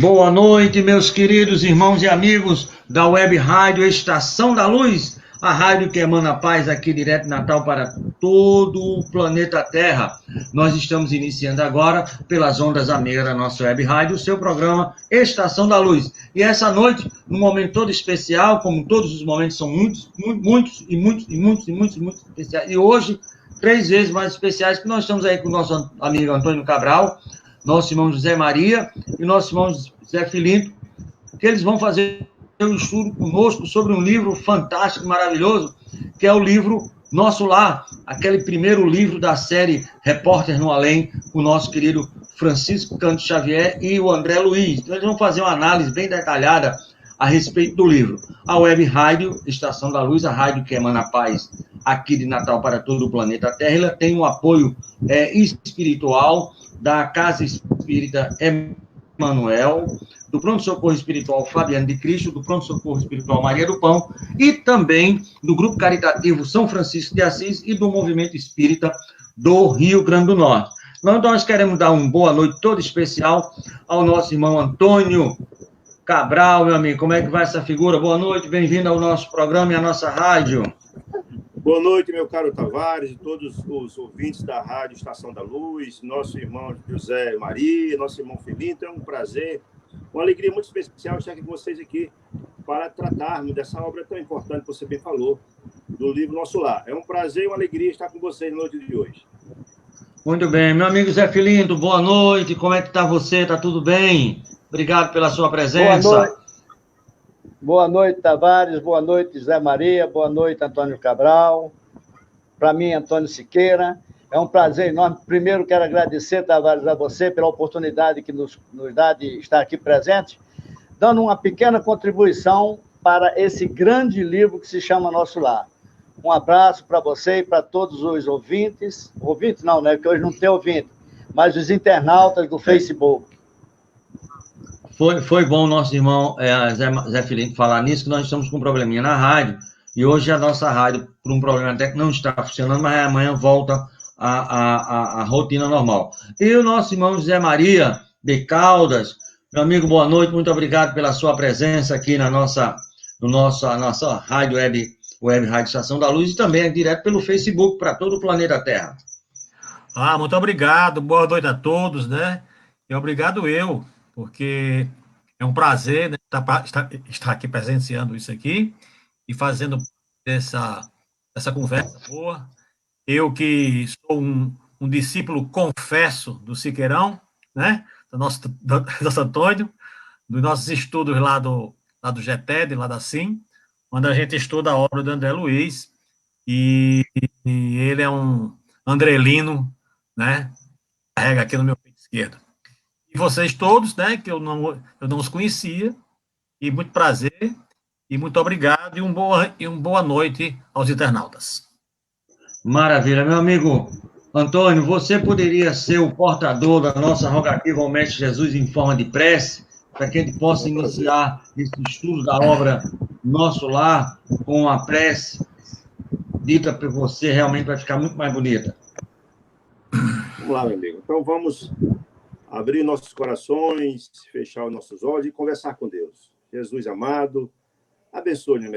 Boa noite, meus queridos irmãos e amigos da Web Rádio Estação da Luz, a rádio que emana paz aqui direto de Natal para todo o planeta Terra. Nós estamos iniciando agora, pelas ondas amigas da nossa Web Rádio, o seu programa Estação da Luz. E essa noite, num momento todo especial, como todos os momentos são muitos especiais, e hoje, 3 vezes mais especiais, que nós estamos aí com o nosso amigo Antônio Cabral, nosso irmão José Maria e nosso irmão Zé Filinto, que eles vão fazer um estudo conosco sobre um livro fantástico, maravilhoso, que é o livro Nosso Lar, aquele primeiro livro da série Repórter no Além, com o nosso querido Francisco Canto Xavier e o André Luiz. Então, eles vão fazer uma análise bem detalhada a respeito do livro. A Web Rádio Estação da Luz, a rádio que emana paz aqui de Natal para todo o planeta Terra, ela tem um apoio espiritual da Casa Espírita Emanuel, do Pronto Socorro Espiritual Fabiano de Cristo, do Pronto Socorro Espiritual Maria do Pão e também do Grupo Caritativo São Francisco de Assis e do Movimento Espírita do Rio Grande do Norte. Nós queremos dar uma boa noite toda especial ao nosso irmão Antônio Cabral, meu amigo. Como é que vai essa figura? Boa noite, bem-vindo ao nosso programa e à nossa rádio. Boa noite, meu caro Tavares, e todos os ouvintes da Rádio Estação da Luz, nosso irmão José Maria, nosso irmão Filinto. É um prazer, uma alegria muito especial estar aqui com vocês aqui para tratarmos dessa obra tão importante que você bem falou, do livro Nosso Lar. É um prazer e uma alegria estar com vocês na noite de hoje. Muito bem. Meu amigo Zé Filinto, boa noite. Como é que está você? Está tudo bem? Obrigado pela sua presença. Boa noite. Boa noite, Tavares. Boa noite, Zé Maria. Boa noite, Antônio Cabral. Para mim, Antônio Siqueira. É um prazer enorme. Primeiro, quero agradecer, Tavares, a você pela oportunidade que nos dá de estar aqui presente, dando uma pequena contribuição para esse grande livro que se chama Nosso Lar. Um abraço para você e para todos os ouvintes. Ouvintes não, né? Porque hoje não tem ouvinte, mas os internautas do Facebook. Foi bom o nosso irmão Zé Filinto falar nisso, que nós estamos com um probleminha na rádio, e hoje a nossa rádio, por um problema técnico, não está funcionando, mas amanhã volta a rotina normal. E o nosso irmão José Maria de Caldas, meu amigo, boa noite, muito obrigado pela sua presença aqui na nossa rádio web Rádio Estação da Luz, e também direto pelo Facebook para todo o planeta Terra. Muito obrigado, boa noite a todos, né? E obrigado porque é um prazer, né, estar aqui presenciando isso aqui e fazendo essa conversa boa. Eu que sou um discípulo confesso do Siqueirão, né, do nosso Antônio, dos nossos estudos lá do GETED, lá da CIM, onde a gente estuda a obra do André Luiz, e ele é um andrelino, né, carrega aqui no meu peito esquerdo. E vocês todos, né, que eu não os conhecia, e muito prazer, e muito obrigado, e uma boa noite aos internautas. Maravilha, meu amigo Antônio, você poderia ser o portador da nossa rogativa ao Mestre Jesus em forma de prece, para que a gente possa iniciar esse estudo da obra Nosso Lar com a prece dita por você, realmente vai ficar muito mais bonita. Vamos lá, meu amigo. Então vamos abrir nossos corações, fechar os nossos olhos e conversar com Deus. Jesus amado, abençoe-nos,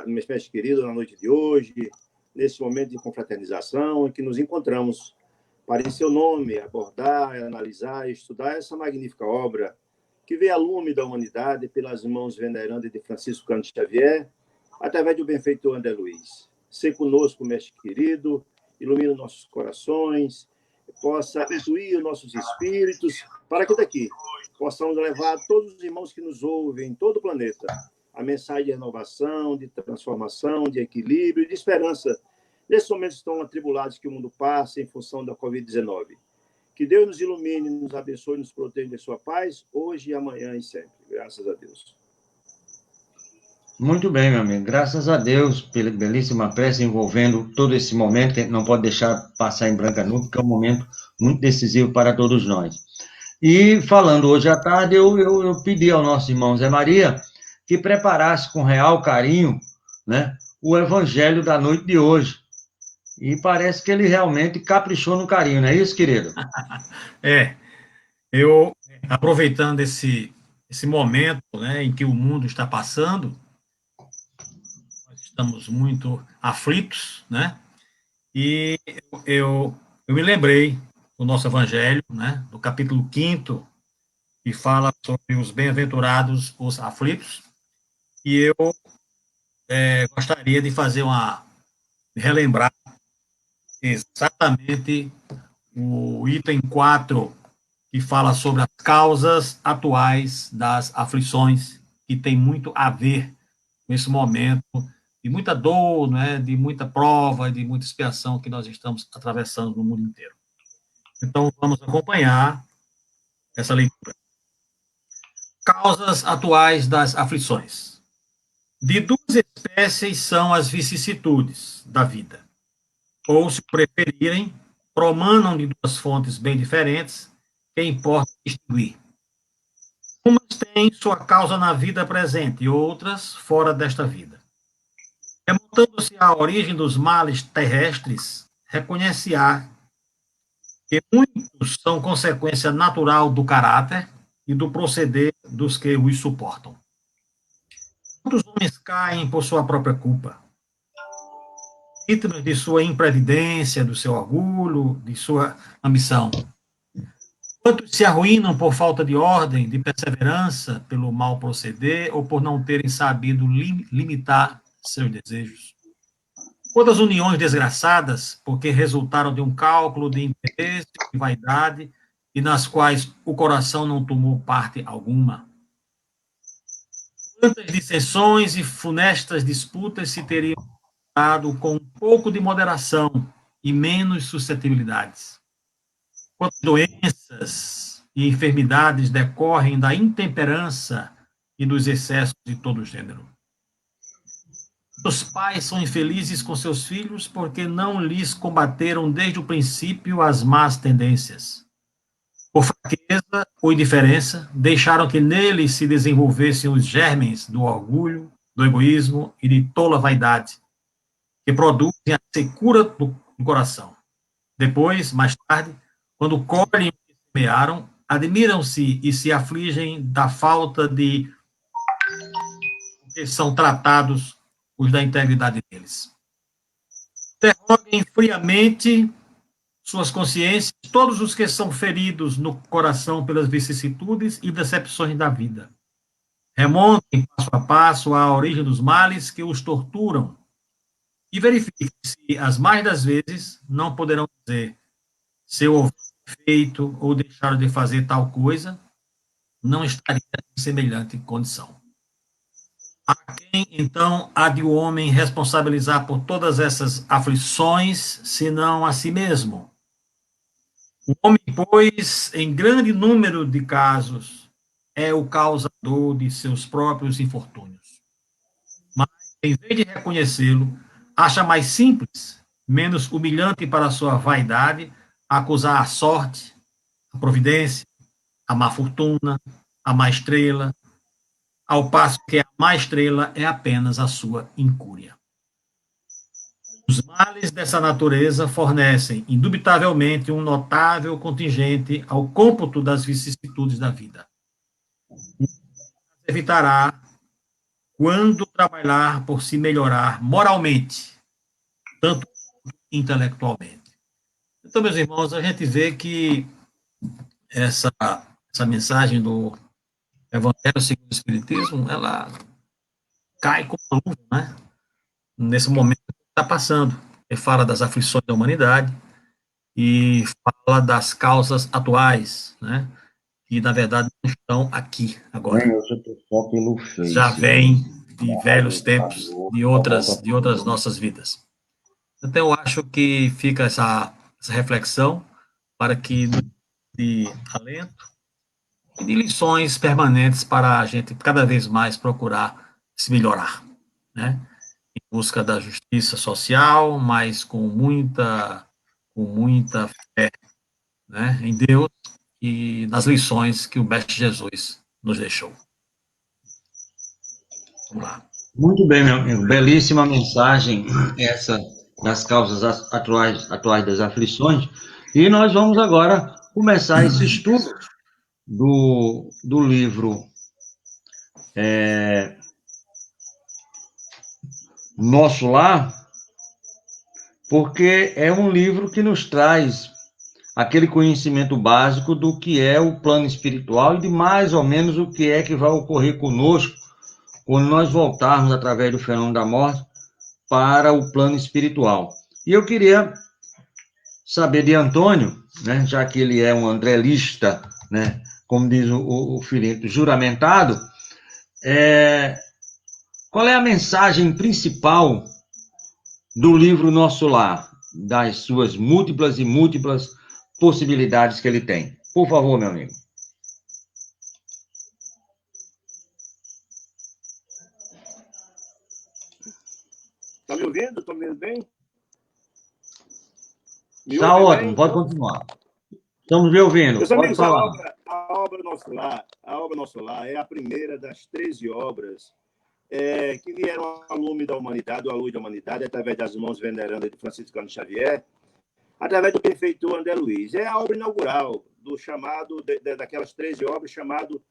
mestre querido, na noite de hoje, nesse momento de confraternização em que nos encontramos para, em seu nome, abordar, analisar e estudar essa magnífica obra que veio a lume da humanidade pelas mãos venerandas de Francisco Canto Xavier, através do benfeitor André Luiz. Sê conosco, mestre querido, ilumina nossos corações, possa instruir os nossos espíritos, para que daqui possamos levar a todos os irmãos que nos ouvem em todo o planeta a mensagem de renovação, de transformação, de equilíbrio e de esperança nesses momentos tão atribulados que o mundo passa em função da Covid-19. Que Deus nos ilumine, nos abençoe, nos proteja de sua paz, hoje e amanhã e sempre. Graças a Deus. Muito bem, meu amigo. Graças a Deus pela belíssima prece envolvendo todo esse momento, que a gente não pode deixar passar em branca nunca, porque é um momento muito decisivo para todos nós. E falando hoje à tarde, eu pedi ao nosso irmão Zé Maria que preparasse com real carinho, né, o evangelho da noite de hoje. E parece que ele realmente caprichou no carinho, não é isso, querido? Eu, aproveitando esse esse momento, né, em que o mundo está passando, nós estamos muito aflitos, né? E eu me lembrei do nosso evangelho, né, do capítulo 5º, que fala sobre os bem-aventurados, os aflitos, e eu gostaria de relembrar exatamente o item 4, que fala sobre as causas atuais das aflições, que tem muito a ver com esse momento de muita dor, né, de muita prova, de muita expiação que nós estamos atravessando no mundo inteiro. Então, vamos acompanhar essa leitura. Causas atuais das aflições. De duas espécies são as vicissitudes da vida. Ou, se preferirem, promanam de duas fontes bem diferentes, que importa distinguir. Umas têm sua causa na vida presente e outras fora desta vida. Remontando-se à origem dos males terrestres, reconhece-á que muitos são consequência natural do caráter e do proceder dos que os suportam. Quantos homens caem por sua própria culpa? Vítimas de sua imprevidência, do seu orgulho, de sua ambição. Quantos se arruinam por falta de ordem, de perseverança, pelo mal proceder ou por não terem sabido limitar seus desejos. Quantas uniões desgraçadas, porque resultaram de um cálculo de interesse e vaidade, e nas quais o coração não tomou parte alguma. Quantas dissensões e funestas disputas se teriam dado com um pouco de moderação e menos suscetibilidades. Quantas doenças e enfermidades decorrem da intemperança e dos excessos de todo gênero. Os pais são infelizes com seus filhos porque não lhes combateram desde o princípio as más tendências. Por fraqueza ou indiferença, deixaram que neles se desenvolvessem os germens do orgulho, do egoísmo e de tola vaidade, que produzem a secura do coração. Depois, mais tarde, quando colhem o que semearam, admiram-se e se afligem da falta de que são tratados os da integridade deles. Interroguem friamente suas consciências, todos os que são feridos no coração pelas vicissitudes e decepções da vida. Remontem passo a passo à origem dos males que os torturam e verifiquem se, as mais das vezes, não poderão dizer: se eu houver feito ou deixaram de fazer tal coisa, não estaria em semelhante condição. A quem, então, há de o homem responsabilizar por todas essas aflições, senão a si mesmo? O homem, pois, em grande número de casos, é o causador de seus próprios infortúnios. Mas, em vez de reconhecê-lo, acha mais simples, menos humilhante para a sua vaidade, acusar a sorte, a providência, a má fortuna, a má estrela, ao passo que a má estrela é apenas a sua incúria. Os males dessa natureza fornecem, indubitavelmente, um notável contingente ao cômputo das vicissitudes da vida. Evitará quando trabalhar por se melhorar moralmente, tanto quanto intelectualmente. Então, meus irmãos, a gente vê que essa mensagem do Evangelho segundo o Espiritismo, ela cai como uma luva, né? Nesse momento que está passando. Ele fala das aflições da humanidade e fala das causas atuais, né? Que, na verdade, não estão aqui agora. Já vem de velhos tempos, de outras nossas vidas. Então, eu acho que fica essa reflexão para que nos dê alento e de lições permanentes para a gente cada vez mais procurar se melhorar, né? Em busca da justiça social, mas com muita fé, né, em Deus e nas lições que o Mestre Jesus nos deixou. Vamos lá. Muito bem, meu amigo. Belíssima mensagem essa das causas atuais das aflições. E nós vamos agora começar esse estudo do livro Nosso Lar, porque é um livro que nos traz aquele conhecimento básico do que é o plano espiritual e de mais ou menos o que é que vai ocorrer conosco quando nós voltarmos, através do fenômeno da morte, para o plano espiritual. E eu queria saber de Antônio, né, já que ele é um andrelista, né, como diz o Filipe, juramentado, qual é a mensagem principal do livro Nosso Lar, das suas múltiplas e múltiplas possibilidades que ele tem? Por favor, meu amigo. Está me ouvindo? Estão me ouvindo bem? Está ótimo, pode continuar. Estamos lhe ouvindo, meus pode amigos, falar. a obra Nosso Lar é a primeira das 13 obras que vieram ao lume da humanidade, à luz da humanidade, através das mãos venerandas de Franciscano Xavier, através do benfeitor André Luiz. É a obra inaugural do chamado, daquelas 13 obras, chamado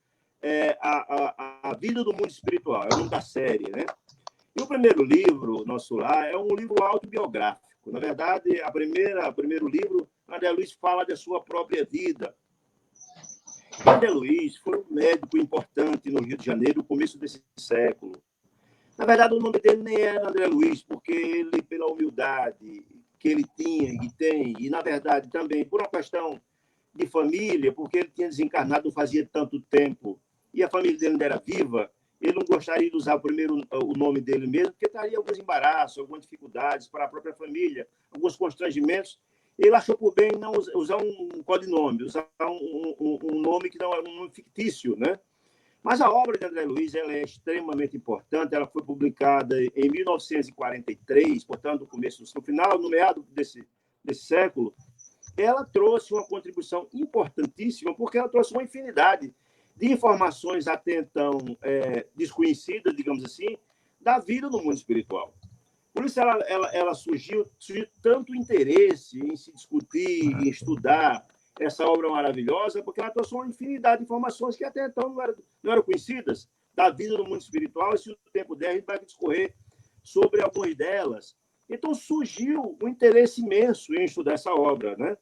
A Vida do Mundo Espiritual, é o nome da série, né? E o primeiro livro, Nosso Lar, é um livro autobiográfico. Na verdade, o primeiro livro, André Luiz fala da sua própria vida. André Luiz foi um médico importante no Rio de Janeiro no começo desse século. Na verdade, o nome dele nem era André Luiz, porque ele, pela humildade que ele tinha e tem, e, na verdade, também por uma questão de família, porque ele tinha desencarnado não fazia tanto tempo, e a família dele ainda era viva, ele não gostaria de usar o nome dele mesmo, porque traria alguns embaraços, algumas dificuldades para a própria família, alguns constrangimentos. Ele achou por bem não usar um codinome, usar um nome que não é um nome fictício, né? Mas a obra de André Luiz ela é extremamente importante. Ela foi publicada em 1943, portanto, no final, no meado desse século. Ela trouxe uma contribuição importantíssima, porque ela trouxe uma infinidade de informações até então desconhecidas, digamos assim, da vida no mundo espiritual. Por isso ela surgiu tanto interesse em se discutir, em estudar essa obra maravilhosa, porque ela trouxe uma infinidade de informações que até então não eram conhecidas da vida no mundo espiritual, e se o tempo der, a gente vai discorrer sobre algumas delas. Então surgiu um interesse imenso em estudar essa obra, né?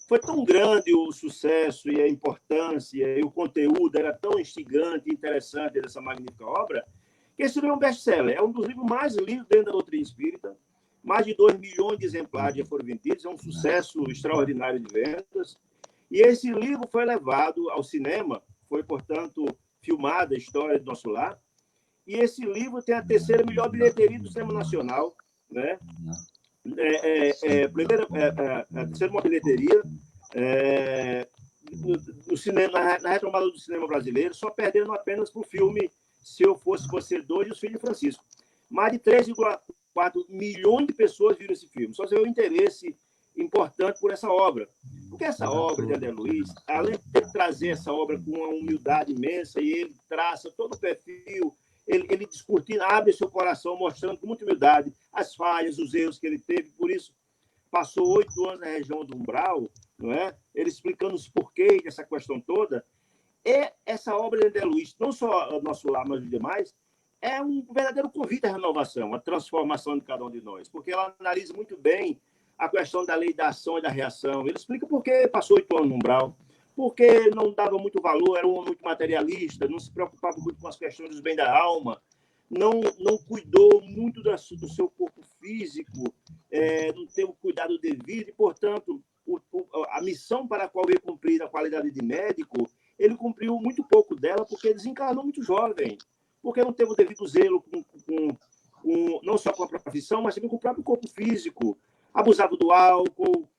Foi tão grande o sucesso e a importância, e o conteúdo era tão instigante e interessante dessa magnífica obra, que esse livro é um best-seller. É um dos livros mais lidos dentro da doutrina espírita. Mais de 2 milhões de exemplares já foram vendidos. É um sucesso extraordinário de vendas. E esse livro foi levado ao cinema. Foi, portanto, filmada a história do Nosso Lar. E esse livro tem a terceira melhor bilheteria do cinema nacional, né? A terceira maior bilheteria no cinema, na retomada do cinema brasileiro, só perdendo apenas para o filme Se Eu Fosse Você 2 e Os Filhos de Francisco. Mais de 3,4 milhões de pessoas viram esse filme. Só se vê o interesse importante por essa obra. Porque essa obra de André Luiz, além de trazer essa obra com uma humildade imensa, e ele traça todo o perfil, ele descortina, abre seu coração, mostrando com muita humildade as falhas, os erros que ele teve. Por isso, passou 8 anos na região do umbral, não é? Ele explicando os porquês dessa questão toda. E essa obra de André Luiz, não só Nosso Lar, mas os demais, é um verdadeiro convite à renovação, à transformação de cada um de nós, porque ela analisa muito bem a questão da lei da ação e da reação. Ele explica por que passou 8 anos no umbral, porque não dava muito valor, era um homem muito materialista, não se preocupava muito com as questões dos bens da alma, não cuidou muito do seu corpo físico, não teve o cuidado devido, e, portanto, a missão para a qual ele cumpriu na qualidade de médico, ele cumpriu muito pouco dela, porque desencarnou muito jovem, porque não teve o devido zelo não só com a profissão, mas também com o próprio corpo físico. Abusava do álcool,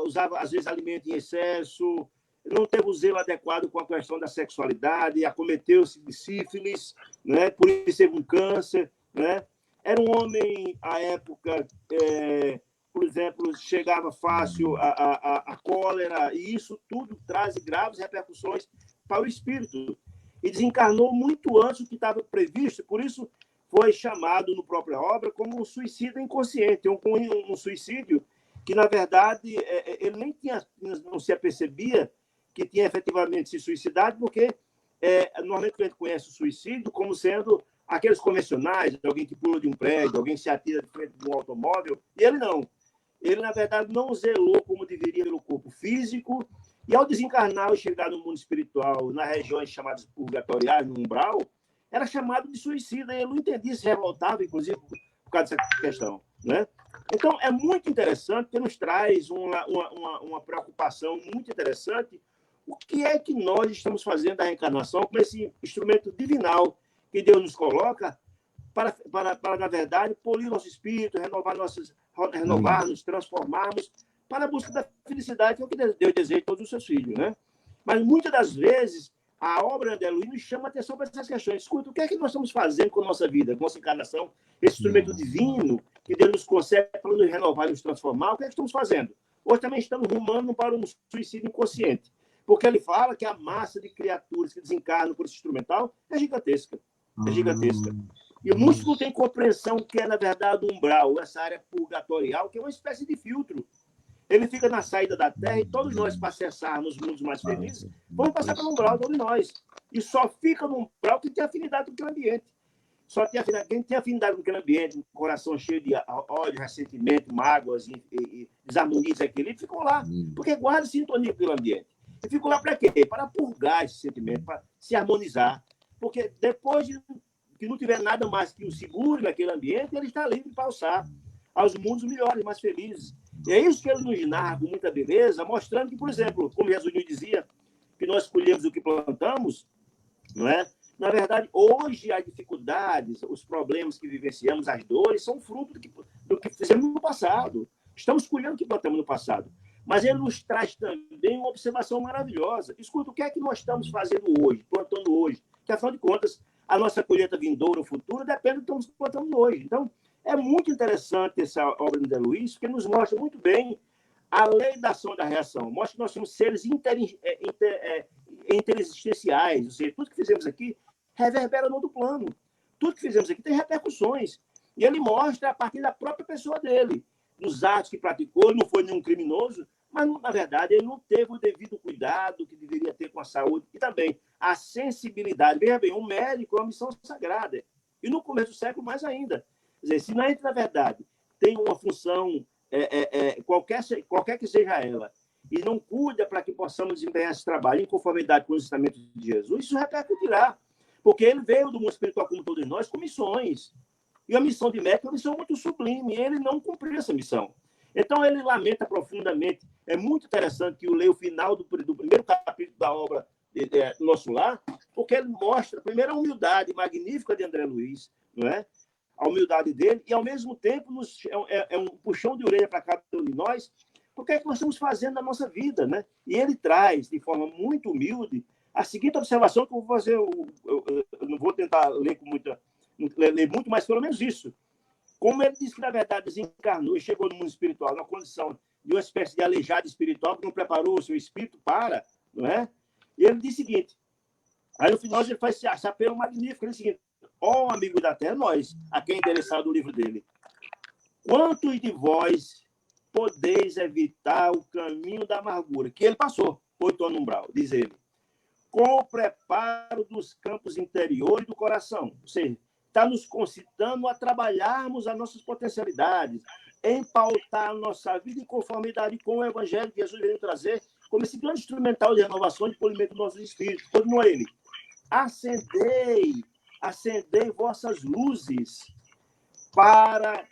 usava, às vezes, alimento em excesso, não teve o zelo adequado com a questão da sexualidade, acometeu-se de sífilis, né? Por isso teve um câncer, né? Era um homem, à época, por exemplo, chegava fácil a cólera, e isso tudo traz graves repercussões para o espírito. E desencarnou muito antes do que estava previsto, por isso foi chamado no própria obra como um suicídio inconsciente, um suicídio que, na verdade, ele nem não se apercebia que tinha efetivamente se suicidado, porque normalmente a gente conhece o suicídio como sendo aqueles convencionais, alguém que pula de um prédio, alguém que se atira de frente de um automóvel, e ele não. Ele, na verdade, não zelou como deveria pelo corpo físico, e ao desencarnar e chegar no mundo espiritual, nas regiões chamadas purgatoriais, no umbral, era chamado de suicida, e ele não entendia, se revoltava, inclusive, por causa dessa questão, né? Então, é muito interessante, porque nos traz uma preocupação muito interessante. O que é que nós estamos fazendo da reencarnação com esse instrumento divinal que Deus nos coloca para na verdade, polir nosso espírito, renovar-nos, transformarmos para a busca da felicidade, que é o que Deus deseja a todos os seus filhos, né? Mas, muitas das vezes, a obra de André Luiz nos chama a atenção para essas questões. Escuta, o que é que nós estamos fazendo com a nossa vida, com a nossa encarnação, esse instrumento divino que Deus nos concede para nos renovar e nos transformar? O que é que estamos fazendo? Hoje também estamos rumando para um suicídio inconsciente, porque ele fala que a massa de criaturas que desencarnam por esse instrumental é gigantesca. É gigantesca. E muitos não têm compreensão do que é, na verdade, o umbral, essa área purgatorial, que é uma espécie de filtro. Ele fica na saída da Terra e todos nós, para acessarmos mundos mais felizes, vamos passar pelo umbral, todos nós. E só fica no umbral quem tem afinidade com aquele ambiente. Só tem afinidade, quem tem afinidade com aquele ambiente, um coração cheio de ódio, ressentimento, mágoas e desarmonia, desequilíbrio, ficam lá, porque guarda sintonia pelo ambiente. E ficam lá para quê? Para purgar esse sentimento, para se harmonizar. Porque depois que não tiver nada mais que o seguro naquele ambiente, ele está livre para alçar aos mundos melhores, mais felizes. E é isso que ele nos narra com muita beleza, mostrando que, por exemplo, como Jesus nos dizia, que nós colhemos o que plantamos, não é? Na verdade, hoje as dificuldades, os problemas que vivenciamos, as dores, são fruto do que fizemos no passado. Estamos colhendo o que plantamos no passado. Mas ele nos traz também uma observação maravilhosa. Escuta, o que é que nós estamos fazendo hoje, plantando hoje? Porque, afinal de contas, a nossa colheita vindoura, o futuro, depende do que estamos plantando hoje. Então, é muito interessante essa obra de André Luiz, porque nos mostra muito bem a lei da ação e da reação. Mostra que nós somos seres interexistenciais, ou seja, tudo que fizemos aqui reverbera no outro plano. Tudo que fizemos aqui tem repercussões. E ele mostra a partir da própria pessoa dele, dos atos que praticou. Ele não foi nenhum criminoso, mas, na verdade, ele não teve o devido cuidado que deveria ter com a saúde e também a sensibilidade. Veja bem, um médico é uma missão sagrada. E no começo do século, mais ainda. Quer dizer, se na gente, na verdade, tem uma função, qualquer que seja ela, e não cuida para que possamos desempenhar esse trabalho em conformidade com os ensinamentos de Jesus, isso repercutirá. Porque ele veio do mundo espiritual, como todos nós, com missões. E a missão de médico é uma missão muito sublime, e ele não cumpriu essa missão. Então, ele lamenta profundamente. É muito interessante que eu leia o final do primeiro capítulo da obra Nosso Lar, porque ele mostra, primeiro, a humildade magnífica de André Luiz, não é? A humildade dele, e, ao mesmo tempo, é um puxão de orelha para cada um de nós, porque é que nós estamos fazendo na nossa vida, né? E ele traz, de forma muito humilde, a seguinte observação que eu vou fazer, eu não vou tentar ler muito, mas pelo menos isso. Como ele disse que, na verdade, desencarnou e chegou no mundo espiritual na condição de uma espécie de aleijado espiritual, que não preparou o seu espírito para, não é? E ele diz o seguinte, aí no final ele faz esse apelo magnífico, ele diz o seguinte, ó amigo da terra, nós, a quem é interessado o livro dele, quantos de vós podeis evitar o caminho da amargura, que ele passou, 8 anos no umbral, diz ele, com o preparo dos campos interiores do coração, ou seja, está nos concitando a trabalharmos as nossas potencialidades, em pautar a nossa vida em conformidade com o Evangelho que Jesus veio trazer, como esse grande instrumental de renovação e de polimento dos nossos espíritos. Continua ele. Acendei vossas luzes para,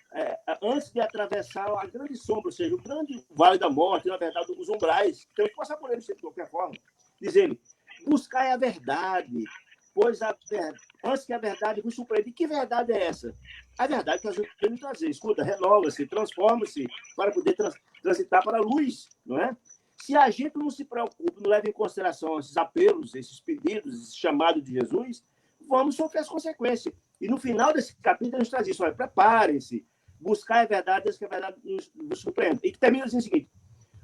antes de atravessar a grande sombra, ou seja, o grande vale da morte, na verdade, os umbrais. Temos que passar por eles de qualquer forma. Diz ele, buscai a verdade, pois antes que a verdade vos surpreenda. E que verdade é essa? A verdade que a gente tem que trazer. Escuta, renova-se, transforma-se para poder transitar para a luz, não é? Se a gente não se preocupa, não leva em consideração esses apelos, esses pedidos, esse chamado de Jesus, vamos sofrer as consequências. E no final desse capítulo, a gente traz isso. Olha, preparem-se, buscar a verdade, antes que a verdade nos surpreenda. E que termina assim o seguinte,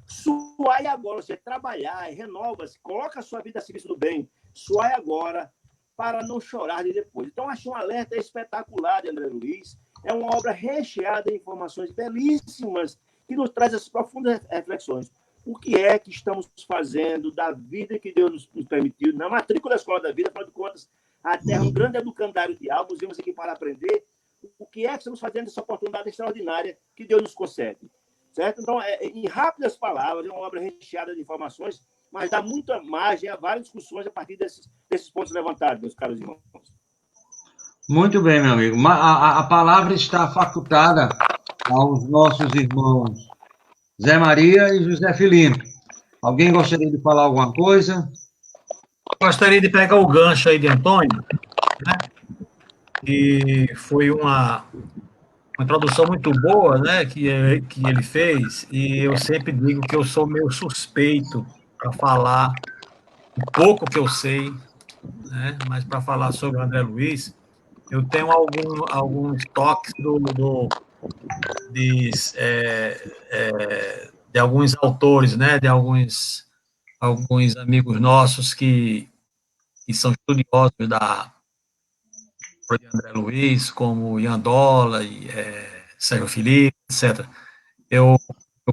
suai agora, ou seja, trabalhar, renova-se, coloca a sua vida a serviço do bem, suai agora, para não chorar de depois. Então, achei um alerta espetacular de André Luiz. É uma obra recheada de informações belíssimas que nos traz essas profundas reflexões. o que é que estamos fazendo da vida que Deus nos permitiu, na matrícula da escola da vida, afinal de contas, a Terra é um grande educandário de almas, viemos aqui para aprender o que é que estamos fazendo dessa oportunidade extraordinária que Deus nos concede. Certo? Então, em rápidas palavras, é uma obra recheada de informações, mas dá muita margem a várias discussões a partir desses pontos levantados, meus caros irmãos. Muito bem, meu amigo. A palavra está facultada aos nossos irmãos Zé Maria e José Filino. Alguém gostaria de falar alguma coisa? Gostaria de pegar o gancho aí de Antônio, né? E foi uma introdução muito boa, né, que ele fez, e eu sempre digo que eu sou meio suspeito para falar o pouco que eu sei, né, mas para falar sobre o André Luiz, eu tenho alguns toques de alguns autores, né, de alguns amigos nossos que são estudiosos da André Luiz, como Ian Dolla e Sérgio Felipe, etc. Eu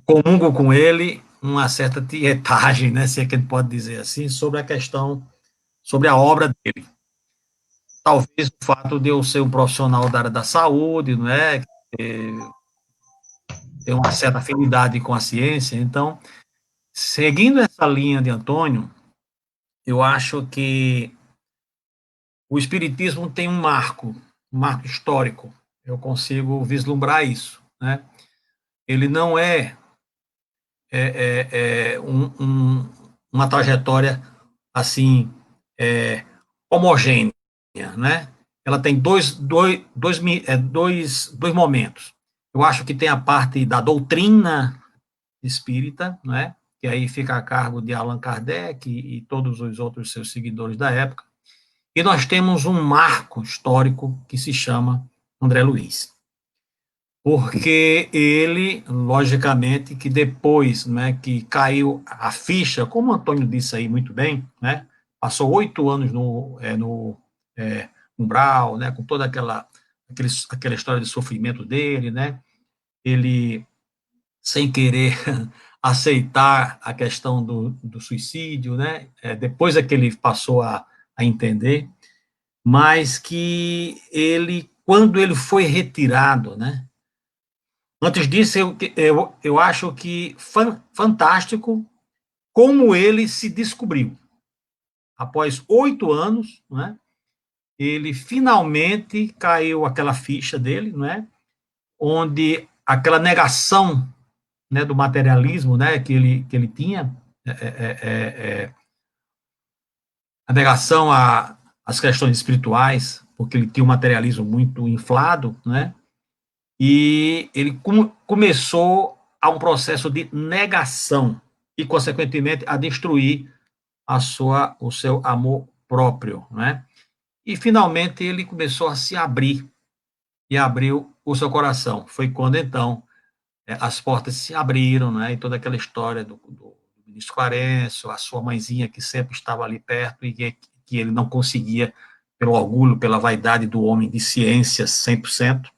comungo com ele uma certa tietagem, né, se é que ele pode dizer assim, sobre a questão, sobre a obra dele. Talvez o fato de eu ser um profissional da área da saúde, não é, ter uma certa afinidade com a ciência. Então, seguindo essa linha de Antônio, eu acho que o Espiritismo tem um marco histórico. Eu consigo vislumbrar isso, né? Ele não uma trajetória assim homogênea, né? Ela tem dois momentos. Eu acho que tem a parte da doutrina espírita, né? Que aí fica a cargo de Allan Kardec e todos os outros seus seguidores da época. E nós temos um marco histórico que se chama André Luiz. Porque ele, logicamente, que depois, né, que caiu a ficha, como o Antônio disse aí muito bem, né, passou 8 anos no umbral, né, com toda aquela história de sofrimento dele, né, ele, sem querer aceitar a questão do suicídio, né, depois é que ele passou a entender, mas que ele, quando ele foi retirado, né, antes disso, eu acho que fantástico como ele se descobriu. Após 8 anos, né, ele finalmente caiu aquela ficha dele, né, onde aquela negação, né, do materialismo, né, que ele tinha, a negação às questões espirituais, porque ele tinha um materialismo muito inflado, né, e ele começou a um processo de negação e, consequentemente, a destruir o seu amor próprio, né? E, finalmente, ele começou a se abrir e abriu o seu coração. Foi quando, então, as portas se abriram, né? E toda aquela história do ministro Clarencio, a sua mãezinha que sempre estava ali perto e que ele não conseguia, pelo orgulho, pela vaidade do homem de ciências 100%,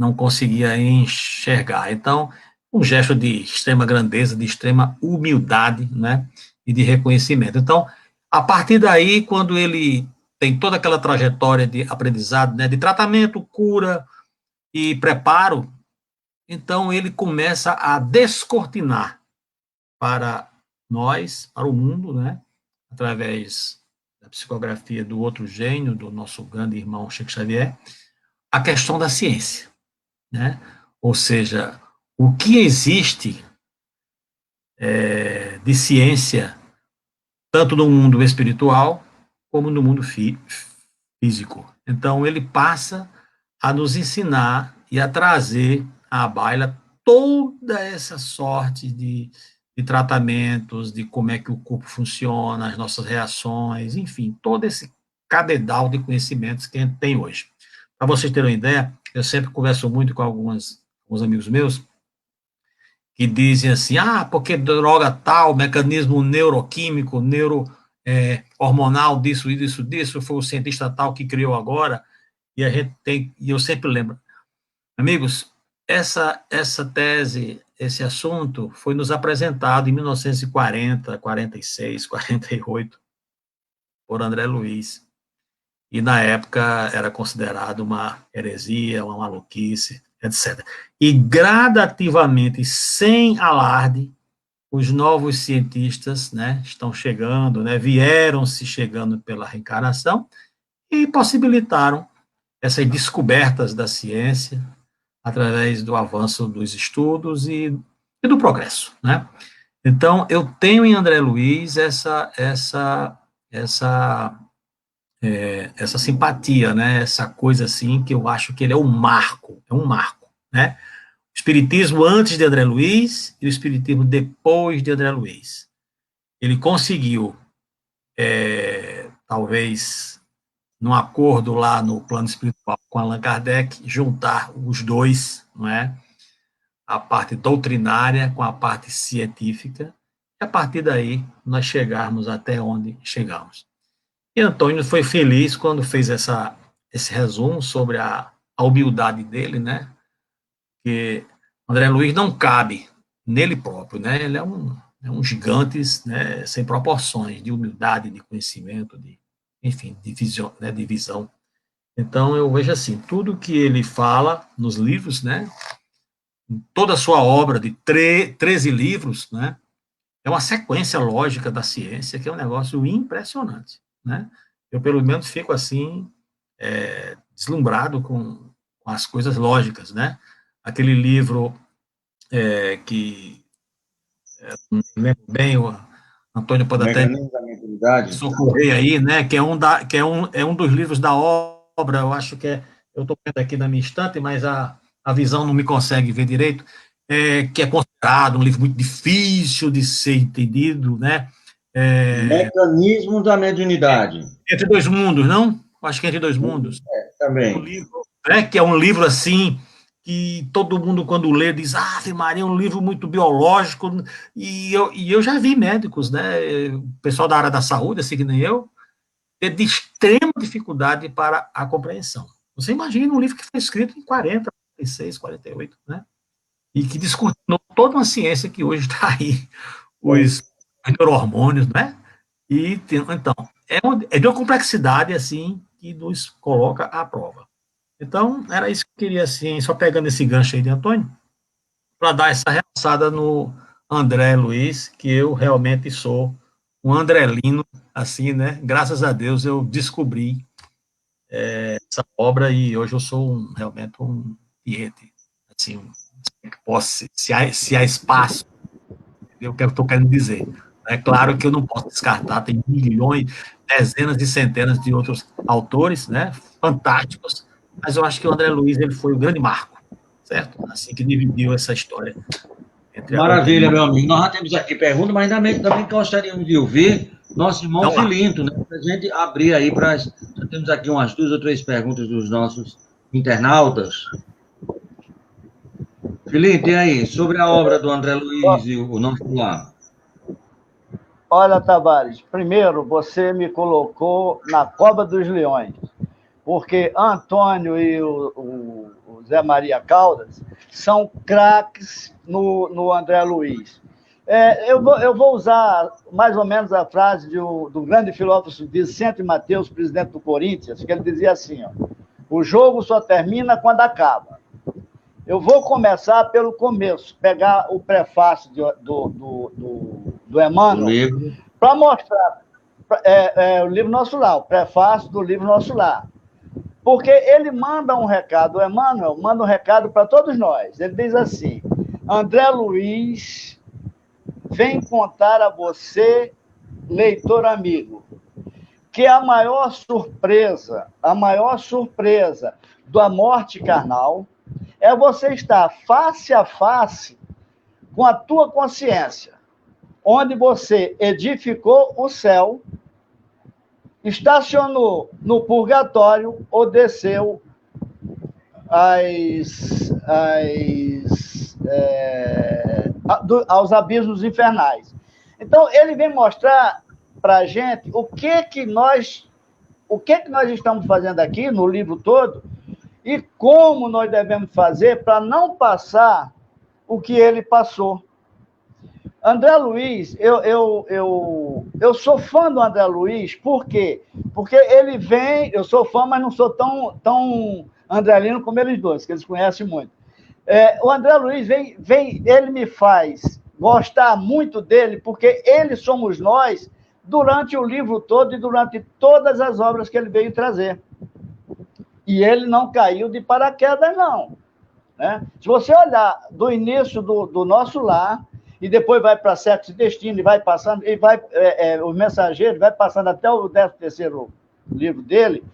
não conseguia enxergar. Então, um gesto de extrema grandeza, de extrema humildade, né, e de reconhecimento. Então, a partir daí, quando ele tem toda aquela trajetória de aprendizado, né, de tratamento, cura e preparo, então ele começa a descortinar para nós, para o mundo, né, através da psicografia do outro gênio, do nosso grande irmão Chico Xavier, a questão da ciência. Né? Ou seja, o que existe de ciência, tanto no mundo espiritual, como no mundo físico. Então, ele passa a nos ensinar e a trazer à baila toda essa sorte de tratamentos, de como é que o corpo funciona, as nossas reações, enfim, todo esse cabedal de conhecimentos que a gente tem hoje. Para vocês terem uma ideia, eu sempre converso muito com alguns amigos meus que dizem assim, porque droga tal, mecanismo neuroquímico, hormonal, disso, foi o cientista tal que criou agora, e a gente tem, e eu sempre lembro, amigos, essa tese, esse assunto, foi nos apresentado em 1940, 46, 48, por André Luiz. E, na época, era considerado uma heresia, uma maluquice, etc. E, gradativamente, sem alarde, os novos cientistas, né, estão chegando, né, vieram-se chegando pela reencarnação e possibilitaram essas descobertas da ciência através do avanço dos estudos e do progresso, né? Então, eu tenho em André Luiz essa simpatia, né? Essa coisa assim que eu acho que ele é um marco, né? O espiritismo antes de André Luiz e o espiritismo depois de André Luiz. Ele conseguiu, talvez, num acordo lá no plano espiritual com Allan Kardec, juntar os dois, não é? A parte doutrinária com a parte científica, e a partir daí nós chegarmos até onde chegamos. E Antônio foi feliz quando fez esse resumo sobre a humildade dele, né? Que André Luiz não cabe nele próprio, né? Ele é um gigante, né? Sem proporções de humildade, de conhecimento, enfim, de visão. Então eu vejo assim, tudo que ele fala nos livros, né? Toda a sua obra de 13 livros, né? É uma sequência lógica da ciência que é um negócio impressionante, né? Eu, pelo menos, fico assim, deslumbrado com as coisas lógicas, né? Aquele livro que não lembro bem, o Antônio pode até socorrer aí, né? Que é um dos livros da obra, eu acho que eu estou vendo aqui na minha estante, mas a visão não me consegue ver direito, que é considerado um livro muito difícil de ser entendido, né? Mecanismo da mediunidade. Entre Dois Mundos, não? Acho que é Entre Dois Mundos. Também. Um livro, que é um livro assim, que todo mundo, quando lê, diz, Ave Maria, é um livro muito biológico, e eu já vi médicos, né, pessoal da área da saúde, assim que nem eu, ter de extrema dificuldade para a compreensão. Você imagina um livro que foi escrito em 40, 46, 48, né, e que descortinou toda uma ciência que hoje está aí, os neurohormônios, né, e, então, é de uma complexidade, assim, que nos coloca à prova. Então, era isso que eu queria, assim, só pegando esse gancho aí de Antônio, para dar essa realçada no André Luiz, que eu realmente sou um andrelino, assim, né? Graças a Deus eu descobri essa obra e hoje eu sou realmente um tiete, assim, se há espaço, entendeu? O que eu estou querendo dizer. É claro que eu não posso descartar, tem milhões, dezenas e centenas de outros autores, né? Fantásticos, mas eu acho que o André Luiz ele foi o grande marco, certo? Assim que dividiu essa história. Maravilha, meu amigo. Nós já temos aqui perguntas, mas também gostaríamos de ouvir nosso irmão Filinto, né? Para a gente abrir aí para. Já temos aqui umas 2 ou 3 perguntas dos nossos internautas. Filinto, e aí? Sobre a obra do André Luiz e o nosso lar. Olha, Tavares, primeiro você me colocou na cova dos leões, porque Antônio e o Zé Maria Caldas são craques no André Luiz. Eu vou usar mais ou menos a frase do grande filósofo Vicente Mateus, presidente do Corinthians, que ele dizia assim, ó, o jogo só termina quando acaba. Eu vou começar pelo começo, pegar o prefácio do Emmanuel, para mostrar o livro Nosso Lar, o prefácio do livro Nosso Lar. Porque ele manda um recado, o Emmanuel manda um recado para todos nós. Ele diz assim, André Luiz vem contar a você, leitor amigo, que a maior surpresa da morte carnal é você estar face a face com a tua consciência, onde você edificou o céu, estacionou no purgatório ou desceu aos abismos infernais. Então, ele vem mostrar para a gente o que nós estamos fazendo aqui no livro todo, e como nós devemos fazer para não passar o que ele passou. André Luiz, eu sou fã do André Luiz, por quê? Porque ele vem, eu sou fã, mas não sou tão andrelino como eles dois, que eles conhecem muito. O André Luiz ele me faz gostar muito dele, porque ele somos nós durante o livro todo e durante todas as obras que ele veio trazer. E ele não caiu de paraquedas, não. Né? Se você olhar do início do Nosso Lar, e depois vai para Sexo e Destino, e vai passando, e vai o Mensageiro, vai passando até o 13º livro dele,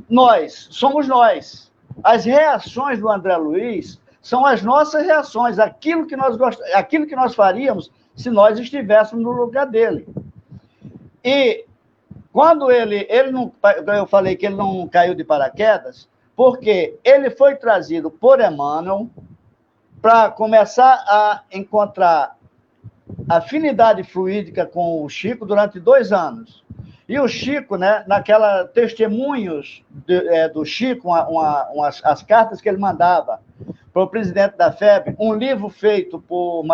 nós, somos nós. As reações do André Luiz são as nossas reações, aquilo que nós faríamos se nós estivéssemos no lugar dele. E quando eu falei que ele não caiu de paraquedas, porque ele foi trazido por Emmanuel para começar a encontrar afinidade fluídica com o Chico durante 2 anos. E o Chico, né, naquela testemunhos do Chico, as cartas que ele mandava para o presidente da FEB, um livro feito por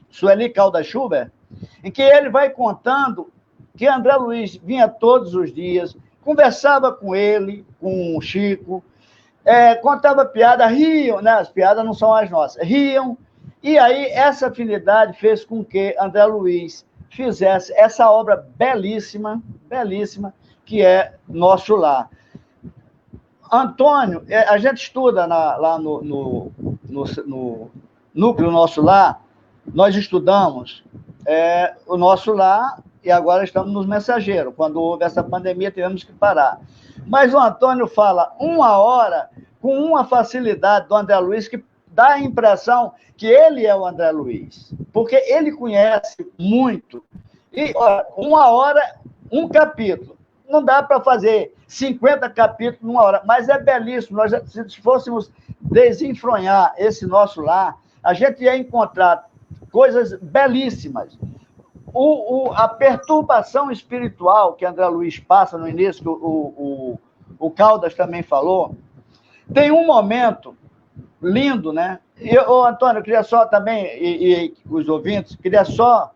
Sueli Caldas Schubert, em que ele vai contando que André Luiz vinha todos os dias, conversava com ele, com o Chico, contava piada, riam, né? As piadas não são as nossas, riam, e aí essa afinidade fez com que André Luiz fizesse essa obra belíssima, que é Nosso Lar. Antônio, a gente estuda lá no Núcleo Nosso Lar, nós estudamos o Nosso Lar, e agora estamos nos Mensageiros. Quando houve essa pandemia, tivemos que parar. Mas o Antônio fala 1 hora com uma facilidade do André Luiz que dá a impressão que ele é o André Luiz, porque ele conhece muito. E, 1 hora, um capítulo. Não dá para fazer 50 capítulos em 1 hora, mas é belíssimo. Nós, se fôssemos desenfronhar esse Nosso Lar, a gente ia encontrar coisas belíssimas. A perturbação espiritual que André Luiz passa no início, que o Caldas também falou, tem um momento lindo, né? Antônio, eu queria só também, e os ouvintes, queria só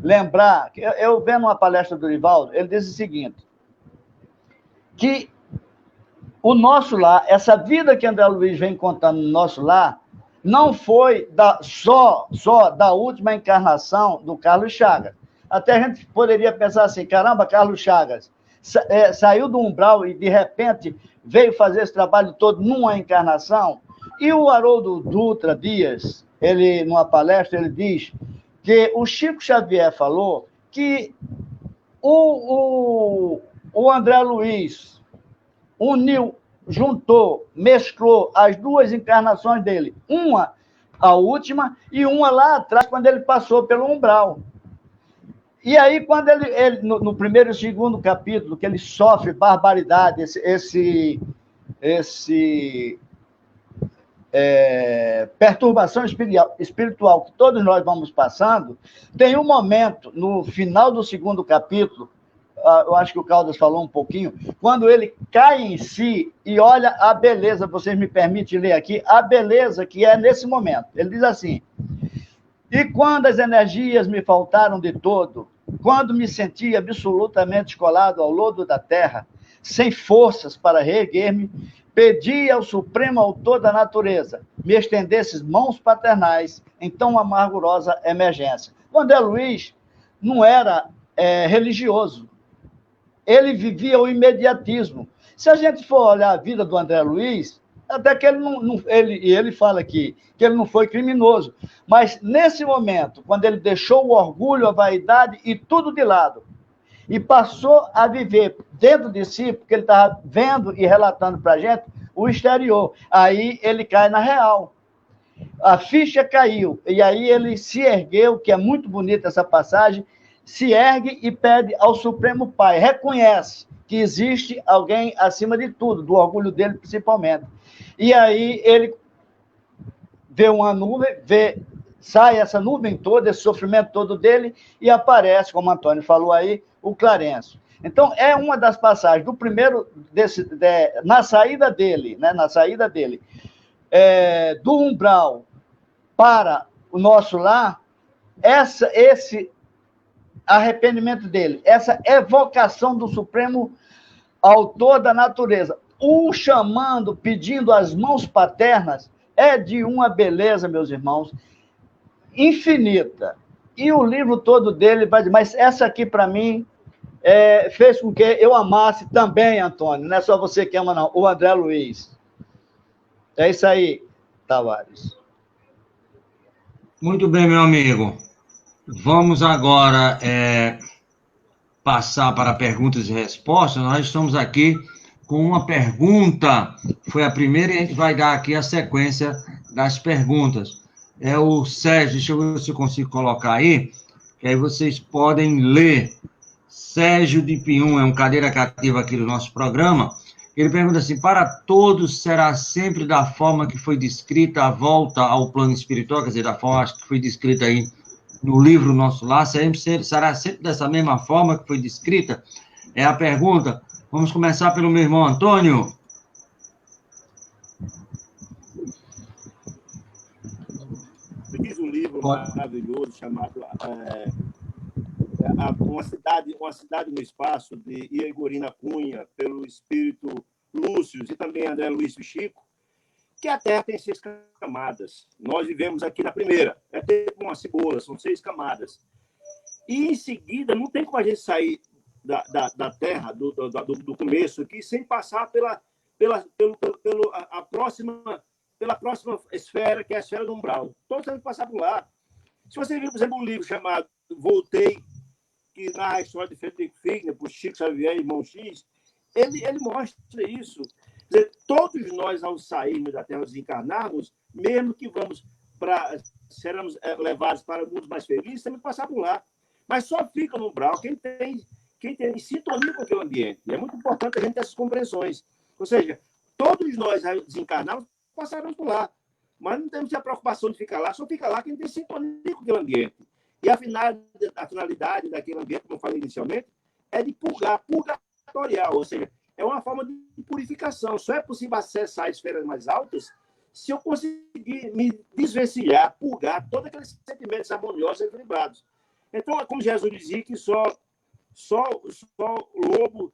lembrar, que eu vendo uma palestra do Rivaldo, ele disse o seguinte, que o Nosso Lar, essa vida que André Luiz vem contando no Nosso Lar, não foi só da última encarnação do Carlos Chagas. Até a gente poderia pensar assim, caramba, Carlos Chagas saiu do umbral e, de repente, veio fazer esse trabalho todo numa encarnação. E o Haroldo Dutra Dias, ele, numa palestra, ele diz que o Chico Xavier falou que o André Luiz juntou, mesclou as 2 encarnações dele, uma, a última, e uma lá atrás, quando ele passou pelo umbral. E aí, quando ele no primeiro e segundo capítulo, que ele sofre barbaridade, perturbação espiritual que todos nós vamos passando, tem um momento, no final do 2º capítulo, eu acho que o Caldas falou um pouquinho, quando ele cai em si e olha a beleza, vocês me permitem ler aqui, a beleza que é nesse momento. Ele diz assim, e quando as energias me faltaram de todo, quando me senti absolutamente colado ao lodo da terra, sem forças para reerguer-me, pedi ao Supremo Autor da natureza, me estendesse mãos paternais em tão amargurosa emergência. O André Luiz não era religioso, ele vivia o imediatismo. Se a gente for olhar a vida do André Luiz, até que ele fala aqui que ele não foi criminoso, mas nesse momento, quando ele deixou o orgulho, a vaidade e tudo de lado, e passou a viver dentro de si, porque ele estava vendo e relatando para a gente o exterior, aí ele cai na real. A ficha caiu, e aí ele se ergueu, que é muito bonita essa passagem, se ergue e pede ao Supremo Pai, reconhece que existe alguém acima de tudo, do orgulho dele principalmente. E aí ele vê uma nuvem, sai essa nuvem toda, esse sofrimento todo dele, e aparece, como o Antônio falou aí, o Clarencio. Então, é uma das passagens do primeiro, na saída dele, né, do umbral para o nosso lar, esse arrependimento dele, essa evocação do Supremo Autor da natureza, o chamando, pedindo as mãos paternas, é de uma beleza, meus irmãos, infinita. E o livro todo dele vai... Mas essa aqui, para mim, fez com que eu amasse também, Antônio. Não é só você que ama, não. O André Luiz. É isso aí, Tavares. Muito bem, meu amigo. Vamos agora passar para perguntas e respostas. Nós estamos aqui com uma pergunta. Foi a primeira e a gente vai dar aqui a sequência das perguntas. É o Sérgio, deixa eu ver se eu consigo colocar aí, que aí vocês podem ler. Sérgio de Pium é um cadeira cativa aqui do nosso programa. Ele pergunta assim: para todos será sempre da forma que foi descrita a volta ao plano espiritual, quer dizer, da forma que foi descrita aí no livro Nosso Lar, será sempre dessa mesma forma que foi descrita? É a pergunta. Vamos começar pelo meu irmão Antônio. Diz um livro maravilhoso chamado uma cidade no espaço, de Igorina Cunha, pelo espírito Lúcio e também André Luiz e Chico, que a Terra tem 6 camadas. Nós vivemos aqui na primeira. É tipo uma cebola, são 6 camadas. E, em seguida, não tem como a gente sair da Terra, do começo aqui, sem passar pela próxima esfera, que é a esfera do umbral. Todos temos que passar por lá. Se você vir, por exemplo, um livro chamado Voltei, que narra a história de Frederico Figner, por Chico Xavier e Irmão X, ele mostra isso. Quer dizer, todos nós, ao sairmos da Terra, desencarnarmos, mesmo que seremos levados para mundos mais felizes, temos que passar por lá. Mas só fica no umbral quem tem sintonia com aquele ambiente. E é muito importante a gente ter essas compreensões. Ou seja, todos nós, ao desencarnarmos, passaremos por lá. Mas não temos a preocupação de ficar lá, só fica lá quem tem sintonia com aquele ambiente. E a finalidade daquele ambiente, como eu falei inicialmente, é de purgatorial, ou seja, é uma forma de purificação. Só é possível acessar as esferas mais altas se eu conseguir me desvencilhar, purgar todos aqueles sentimentos harmoniosos e equilibrados. Então, é como Jesus dizia, que só lobo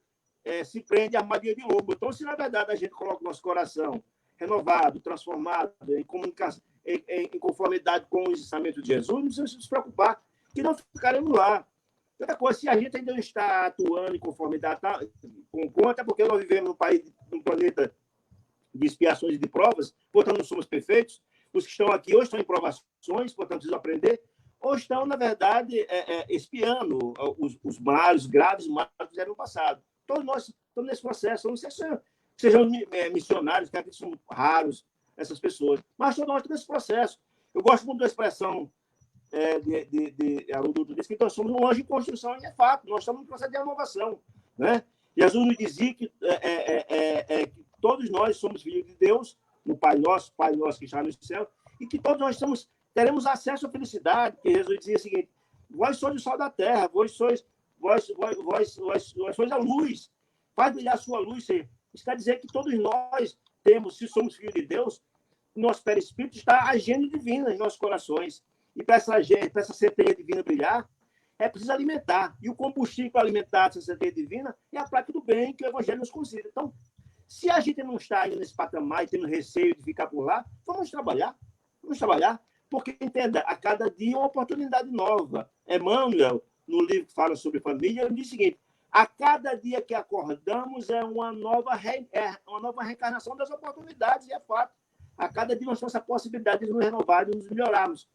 se prende à armadilha de lobo. Então, se na verdade a gente coloca o nosso coração renovado, transformado, em comunicação, em conformidade com o ensinamento de Jesus, não precisa se preocupar que não ficaremos lá. Outra coisa, se a gente ainda não está atuando em conformidade com conta, porque nós vivemos num planeta de expiações e de provas, portanto, não somos perfeitos. Os que estão aqui hoje estão em provações, portanto, precisam aprender, ou estão, na verdade, expiando os males, os graves males que fizeram no passado. Todos nós estamos nesse processo. Não sei se sejam missionários, que são raros, essas pessoas, mas todos nós estamos nesse processo. Eu gosto muito da expressão Haroldo disse que nós somos um anjo em construção, e é fato, nós estamos no processo de renovação. Né? Jesus nos dizia que todos nós somos filhos de Deus, no Pai Nosso que está no céu, e que todos nós teremos acesso à felicidade, que Jesus dizia o seguinte: vós sois o sol da terra, vós sois a luz, faz brilhar a sua luz. Isso quer dizer que todos nós temos, se somos filhos de Deus, nosso perispírito está agindo divino em nossos corações. E para essa centelha divina brilhar, é preciso alimentar. E o combustível para alimentar essa centelha divina é a prática do bem que o Evangelho nos convida. Então, se a gente não está ainda nesse patamar e tendo receio de ficar por lá, vamos trabalhar. Porque, entenda, a cada dia é uma oportunidade nova. Emmanuel, no livro que fala sobre família, ele diz o seguinte: a cada dia que acordamos é uma nova reencarnação das oportunidades, e é fato. A cada dia nós temos essa possibilidade de nos renovar, de nos melhorarmos.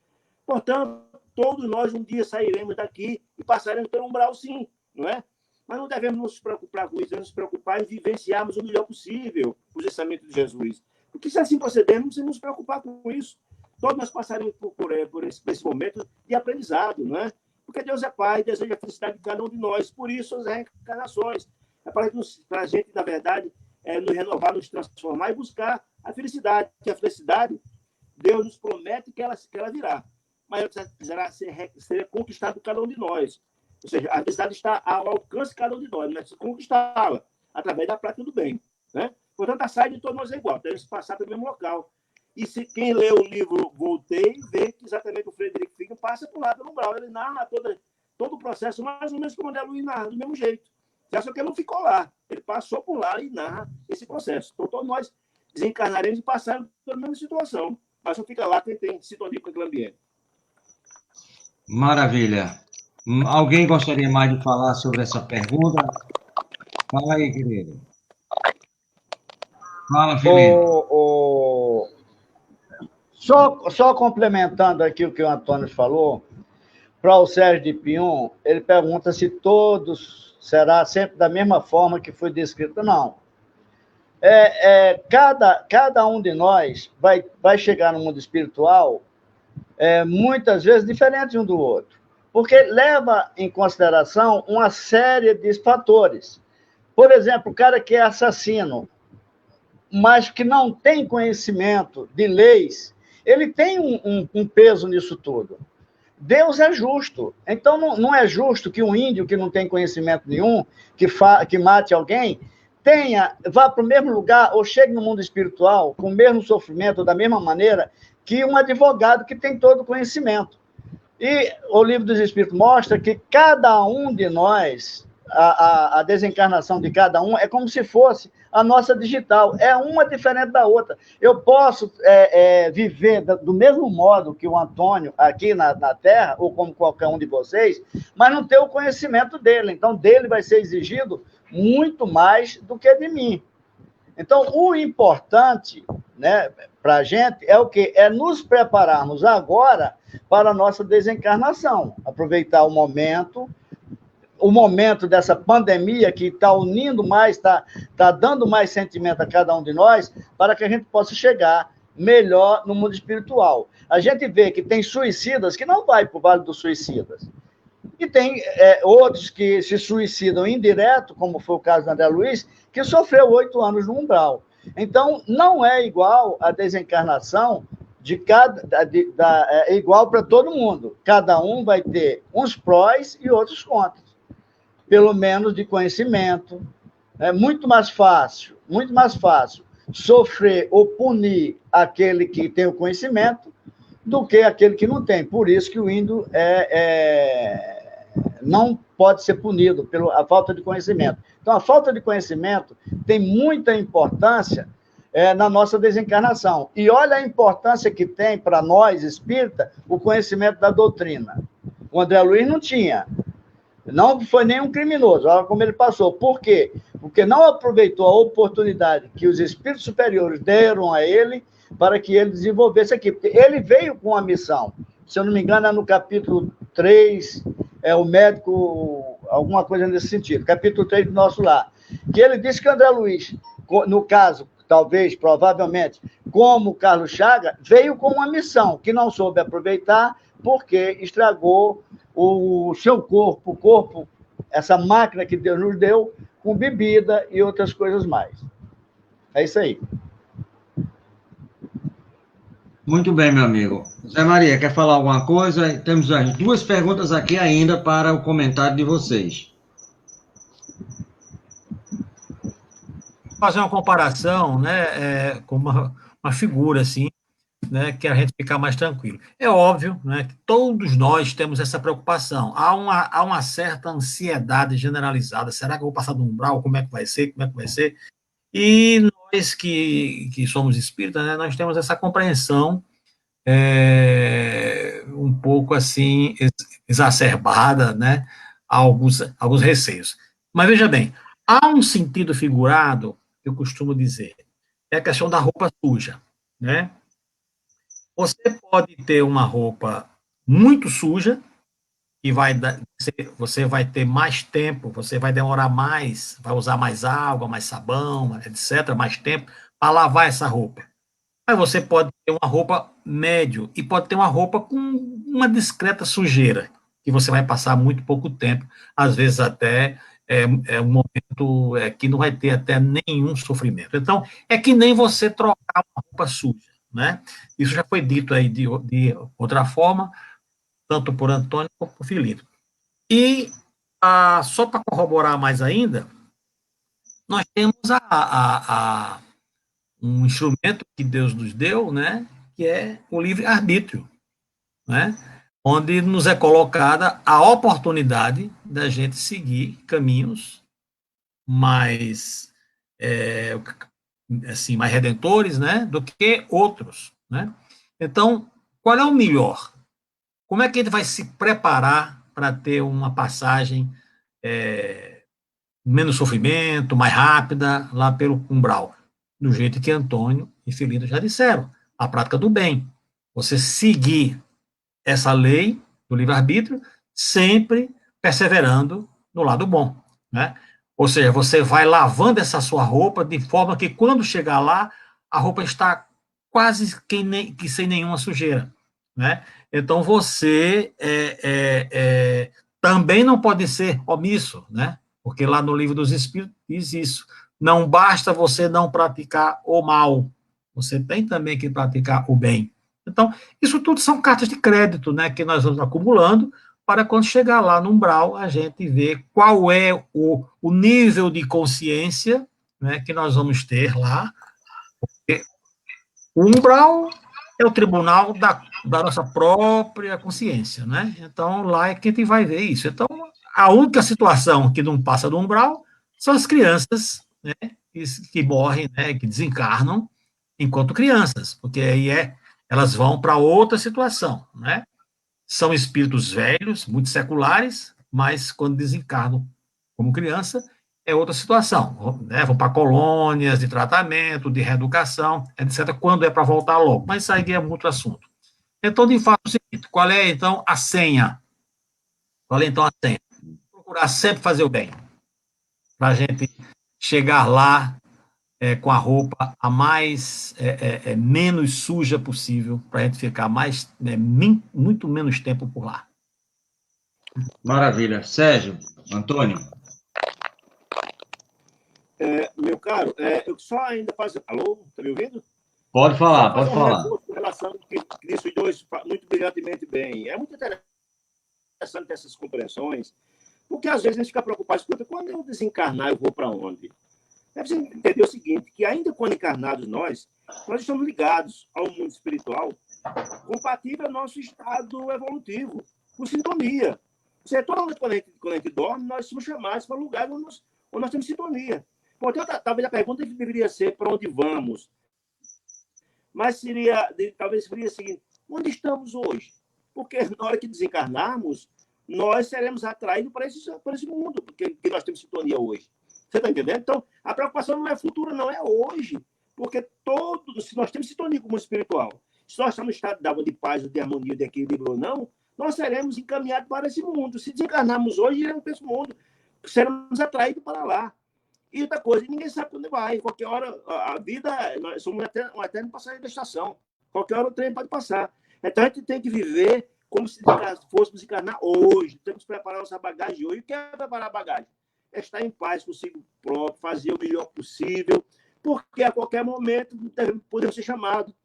Portanto, todos nós um dia sairemos daqui e passaremos pelo umbral, sim, não é? Mas não devemos nos preocupar com isso, devemos nos preocupar em vivenciarmos o melhor possível os ensinamentos de Jesus. Porque se assim procedermos, não precisamos nos preocupar com isso. Todos nós passaremos por esse momento de aprendizado, não é? Porque Deus é Pai e deseja a felicidade de cada um de nós. Por isso, as reencarnações. É para a gente, na verdade, nos renovar, nos transformar e buscar a felicidade. Porque a felicidade, Deus nos promete que ela virá. Mas ela precisará ser conquistada por cada um de nós. Ou seja, a felicidade está ao alcance de cada um de nós, mas se conquistá-la através da prática do bem, né? Portanto, a saída de todos nós é igual, temos que passar pelo mesmo local. E se quem lê o livro Voltei, vê que exatamente o Frederico Figueiredo passa por lá pelo umbral. Ele narra todo o processo, mais ou menos como o André Luiz narra, do mesmo jeito. Só que ele não ficou lá. Ele passou por lá e narra esse processo. Então, todos nós desencarnaremos e passaremos pela mesma situação. Mas só fica lá quem tem sintonia com aquele ambiente. Maravilha. Alguém gostaria mais de falar sobre essa pergunta? Fala aí, querido. Fala, Felipe. Só complementando aqui o que o Antônio falou, para o Sérgio de Pion, ele pergunta se todos será sempre da mesma forma que foi descrito. Não. Cada um de nós vai chegar no mundo espiritual muitas vezes diferente um do outro, porque leva em consideração uma série de fatores. Por exemplo, o cara que é assassino, mas que não tem conhecimento de leis, ele tem um peso nisso tudo. Deus é justo. Então, não é justo que um índio que não tem conhecimento nenhum, que mate alguém, vá para o mesmo lugar ou chegue no mundo espiritual com o mesmo sofrimento, da mesma maneira, que um advogado que tem todo o conhecimento. E o Livro dos Espíritos mostra que cada um de nós, a desencarnação de cada um, é como se fosse a nossa digital. É uma diferente da outra. Eu posso viver do mesmo modo que o Antônio aqui na Terra, ou como qualquer um de vocês, mas não ter o conhecimento dele. Então, dele vai ser exigido muito mais do que de mim. Então, o importante, né, para a gente é o quê? É nos prepararmos agora para a nossa desencarnação. Aproveitar o momento dessa pandemia que está unindo mais, está dando mais sentimento a cada um de nós, para que a gente possa chegar melhor no mundo espiritual. A gente vê que tem suicidas que não vai para o Vale dos Suicidas. E tem outros que se suicidam indireto, como foi o caso do André Luiz, que sofreu 8 anos no umbral. Então, não é igual a desencarnação é igual para todo mundo. Cada um vai ter uns prós e outros contras. Pelo menos de conhecimento. É muito mais fácil sofrer ou punir aquele que tem o conhecimento do que aquele que não tem. Por isso que o índio não pode ser punido pela falta de conhecimento. Então, a falta de conhecimento tem muita importância na nossa desencarnação. E olha a importância que tem para nós, espírita, o conhecimento da doutrina. O André Luiz não tinha. Não foi nenhum criminoso, olha como ele passou. Por quê? Porque não aproveitou a oportunidade que os espíritos superiores deram a ele para que ele desenvolvesse aqui. Porque ele veio com uma missão. Se eu não me engano, é no capítulo 3, o médico, alguma coisa nesse sentido. Capítulo 3 do Nosso Lar. Que ele disse que André Luiz, no caso, talvez, provavelmente, como Carlos Chaga, veio com uma missão que não soube aproveitar porque estragou o seu corpo, essa máquina que Deus nos deu, com bebida e outras coisas mais. É isso aí. Muito bem, meu amigo. Zé Maria, quer falar alguma coisa? Temos as 2 perguntas aqui ainda para o comentário de vocês. Fazer uma comparação, né, com uma figura assim, né, que a gente fica mais tranquilo. É óbvio, né, que todos nós temos essa preocupação. Há uma certa ansiedade generalizada. Será que eu vou passar do umbral? Como é que vai ser? Como é que vai ser? E nós que somos espíritas, né, nós temos essa compreensão um pouco assim exacerbada, né, a alguns receios. Mas veja bem, há um sentido figurado, eu costumo dizer, é a questão da roupa suja, né? Você pode ter uma roupa muito suja, e você vai ter mais tempo, você vai demorar mais, vai usar mais água, mais sabão, etc., mais tempo para lavar essa roupa. Mas você pode ter uma roupa médio e pode ter uma roupa com uma discreta sujeira, que você vai passar muito pouco tempo, às vezes até um momento que não vai ter até nenhum sofrimento. Então, é que nem você trocar uma roupa suja, né? Isso já foi dito aí de outra forma, tanto por Antônio como por Filipe. E só para corroborar mais ainda, nós temos um instrumento que Deus nos deu, né, que é o livre-arbítrio, né, onde nos é colocada a oportunidade da gente seguir caminhos mais, assim, mais redentores, né, do que outros, né? Então, qual é o melhor? Como é que ele vai se preparar para ter uma passagem menos sofrimento, mais rápida, lá pelo umbral? Do jeito que Antônio e Filinto já disseram, a prática do bem. Você seguir essa lei do livre-arbítrio, sempre perseverando no lado bom, né? Ou seja, você vai lavando essa sua roupa de forma que quando chegar lá, a roupa está quase que sem nenhuma sujeira, né? Então você também não pode ser omisso, né? Porque lá no Livro dos Espíritos diz isso. Não basta você não praticar o mal, você tem também que praticar o bem. Então, isso tudo são cartas de crédito, né, que nós vamos acumulando para quando chegar lá no umbral, a gente ver qual é o nível de consciência, né, que nós vamos ter lá. O umbral é o tribunal da nossa própria consciência, né? Então, lá é que a gente vai ver isso. Então, a única situação que não passa do umbral são as crianças, né, que morrem, né, que desencarnam enquanto crianças, porque aí elas vão para outra situação, né? São espíritos velhos, muito seculares, mas quando desencarnam como criança, é outra situação, né? Vão para colônias de tratamento, de reeducação, etc., quando é para voltar logo, mas isso aí é muito assunto. Então, de fato, é o seguinte, qual é, então, a senha? Qual é, então, a senha? Procurar sempre fazer o bem, para a gente chegar lá com a roupa a mais menos suja possível, para a gente ficar muito menos tempo por lá. Maravilha. Sérgio, Antônio. Meu caro, eu só ainda faço... Alô, está me ouvindo? Pode falar, pode falar. Com relação ao que disse os dois muito brilhantemente bem. É muito interessante essas compreensões, porque às vezes a gente fica preocupado, escuta, quando eu desencarnar, eu vou para onde? É preciso entender o seguinte, que ainda quando encarnados nós estamos ligados ao mundo espiritual, compatível ao nosso estado evolutivo, por sintonia. Ou seja, toda vez quando a gente dorme, nós somos chamados para lugares onde nós temos sintonia. Portanto, talvez a pergunta deveria ser para onde vamos, mas talvez seria a seguinte, onde estamos hoje? Porque na hora que desencarnarmos, nós seremos atraídos para esse mundo, porque nós temos sintonia hoje. Você está entendendo? Então, a preocupação não é futura, não é hoje. Porque se nós temos sintonia com o mundo espiritual, se nós estamos em estado de paz, de harmonia, de equilíbrio ou não, nós seremos encaminhados para esse mundo. Se desencarnarmos hoje, iremos para esse mundo. Seremos atraídos para lá. E outra coisa, ninguém sabe quando vai. Qualquer hora, a vida, nós somos um eterno passageiro da estação. Qualquer hora o trem pode passar. Então, a gente tem que viver como se fôssemos encarnar hoje. Temos que preparar nossa bagagem hoje. O que é preparar a bagagem? É estar em paz consigo próprio, fazer o melhor possível, porque a qualquer momento podemos ser chamados.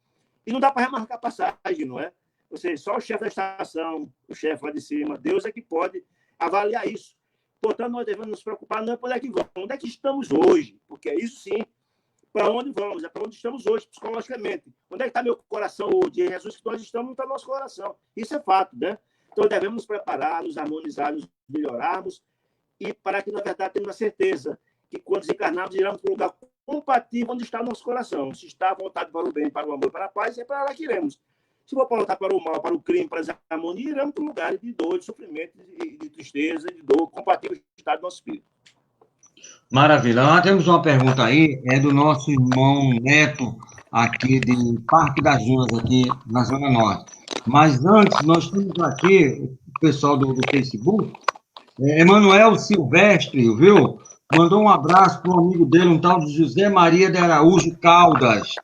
E não dá para remarcar passagem, não é? Ou seja, só o chefe da estação, o chefe lá de cima, Deus é que pode avaliar isso. Portanto, nós devemos nos preocupar não é para onde é que vamos, onde é que estamos hoje, porque é isso sim, para onde vamos, é para onde estamos hoje, psicologicamente. Onde é que está meu coração hoje? Em Jesus que nós estamos, não está nosso coração. Isso é fato, né? Então, devemos nos preparar, nos harmonizar, nos melhorarmos, e para que, na verdade, tenhamos a certeza que, quando desencarnarmos, iremos para um lugar compatível onde está o nosso coração. Se está voltado para o bem, para o amor, para a paz, é para lá que iremos. Se for voltar para o mal, para o crime, para a desarmonia, iremos para lugares de dor, de sofrimento, de tristeza, de dor, compatível com o estado do nosso espírito. Maravilha. Nós temos uma pergunta aí, é do nosso irmão Neto, aqui de Parque das Dunas, aqui na Zona Norte. Mas antes, nós temos aqui o pessoal do Facebook, Emanuel Silvestre, viu? Mandou um abraço para um amigo dele, um tal de José Maria de Araújo Caldas.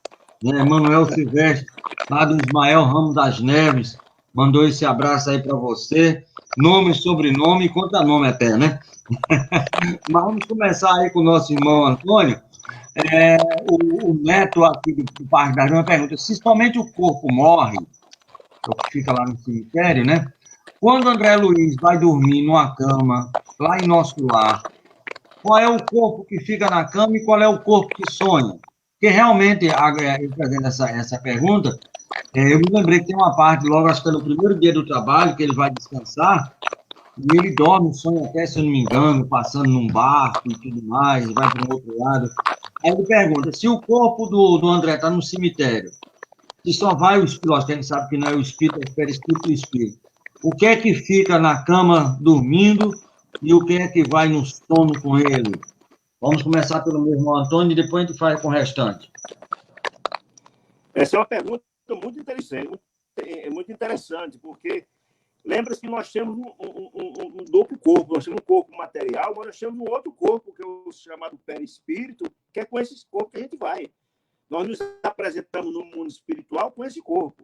Emanuel Silvestre, lá do Ismael Ramos das Neves, mandou esse abraço aí para você. Nome, sobrenome, conta nome até, né? Mas vamos começar aí com o nosso irmão Antônio. O Neto aqui do Parque das Dunas pergunta, se somente o corpo morre, o que fica lá no cemitério, né? Quando André Luiz vai dormir numa cama lá em nosso lar? Qual é o corpo que fica na cama e qual é o corpo que sonha? Porque realmente, fazendo essa pergunta, eu me lembrei que tem uma parte, logo, acho que é no primeiro dia do trabalho, que ele vai descansar, e ele dorme, sonha até, se eu não me engano, passando num barco e tudo mais, vai para um outro lado. Aí ele pergunta, se o corpo do André está no cemitério, se só vai o espírito, lógico que a gente sabe que não é o espírito, é o perispírito e o espírito. O que é que fica na cama dormindo e o que é que vai no sono com ele? Vamos começar pelo meu irmão Antônio e depois a gente faz com o restante. Essa é uma pergunta muito interessante, porque lembra-se que nós temos um duplo corpo, nós temos um corpo material, mas nós temos um outro corpo, que é o chamado perispírito, que é com esse corpo que a gente vai. Nós nos apresentamos no mundo espiritual com esse corpo.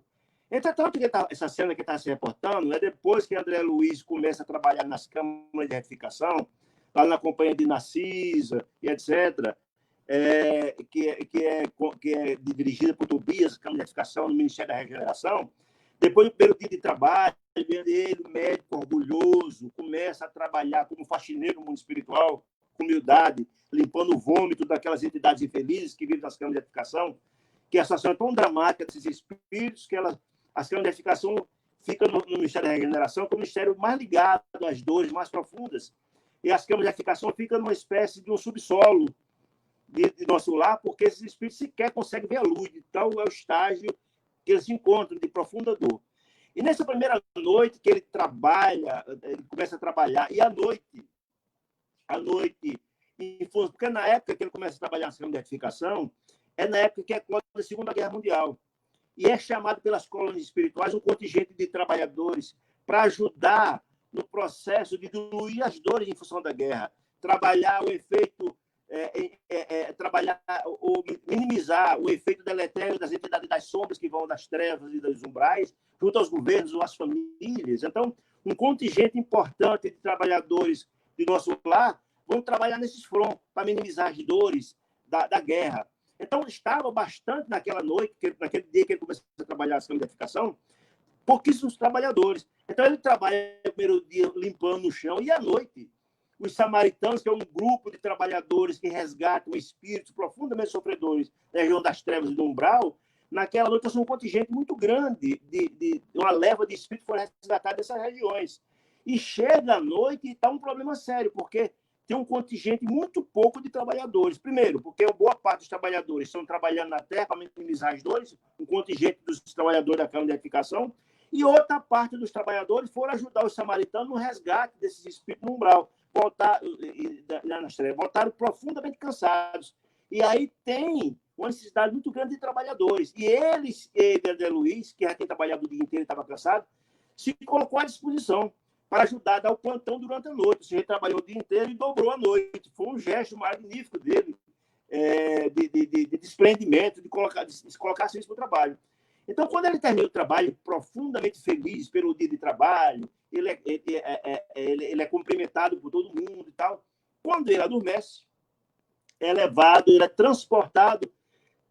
Entretanto, essa cena que está se reportando é depois que André Luiz começa a trabalhar nas câmaras de retificação, lá na companhia de Narcisa e etc., que é dirigida por Tobias, Câmara de Retificação no Ministério da Regeneração. Depois do primeiro dia de trabalho, ele, médico orgulhoso, começa a trabalhar como faxineiro no mundo espiritual, com humildade, limpando o vômito daquelas entidades infelizes que vivem nas câmaras de retificação, que a situação é tão dramática desses espíritos que as câmaras de retificação ficam no Ministério da Regeneração, que é o ministério mais ligado às dores mais profundas, e as câmaras de retificação ficam numa espécie de um subsolo de nosso lar, porque esses espíritos sequer conseguem ver a luz, então é o estágio que eles encontram de profunda dor. E nessa primeira noite que ele trabalha, ele começa a trabalhar, e à noite, porque na época que ele começa a trabalhar na segunda retificação, é na época que é a Segunda Guerra Mundial. E é chamado pelas colônias espirituais um contingente de trabalhadores para ajudar no processo de diluir as dores em função da guerra, trabalhar o efeito, minimizar o efeito deletério das entidades das sombras que vão das trevas e dos umbrais, junto aos governos ou às famílias. Então, um contingente importante de trabalhadores de nosso lar vão trabalhar nesses fronts para minimizar as dores da guerra. Então, estava bastante naquela noite, naquele dia que ele começou a trabalhar a solidificação, pouquíssimos trabalhadores. Então, ele trabalha no primeiro dia limpando o chão, e à noite, os samaritanos, que é um grupo de trabalhadores que resgatam espíritos profundamente sofredores na região das trevas e do umbral, naquela noite, um contingente muito grande, de uma leva de espíritos que foram resgatados dessas regiões. E chega à noite e está um problema sério, porque tem um contingente muito pouco de trabalhadores. Primeiro, porque boa parte dos trabalhadores estão trabalhando na terra para minimizar as dores, um contingente dos trabalhadores da Câmara de Edificação, e outra parte dos trabalhadores foram ajudar os samaritanos no resgate desses espíritos no umbral. Voltaram profundamente cansados. E aí tem uma necessidade muito grande de trabalhadores. E André Luiz, que já tinha trabalhado o dia inteiro e estava cansado, se colocou à disposição para ajudar a dar o plantão durante a noite. Ele trabalhou o dia inteiro e dobrou a noite. Foi um gesto magnífico dele, de desprendimento, de se colocar serviço para o trabalho. Então, quando ele termina o trabalho profundamente feliz pelo dia de trabalho, ele é cumprimentado por todo mundo e tal. Quando ele adormece, ele é transportado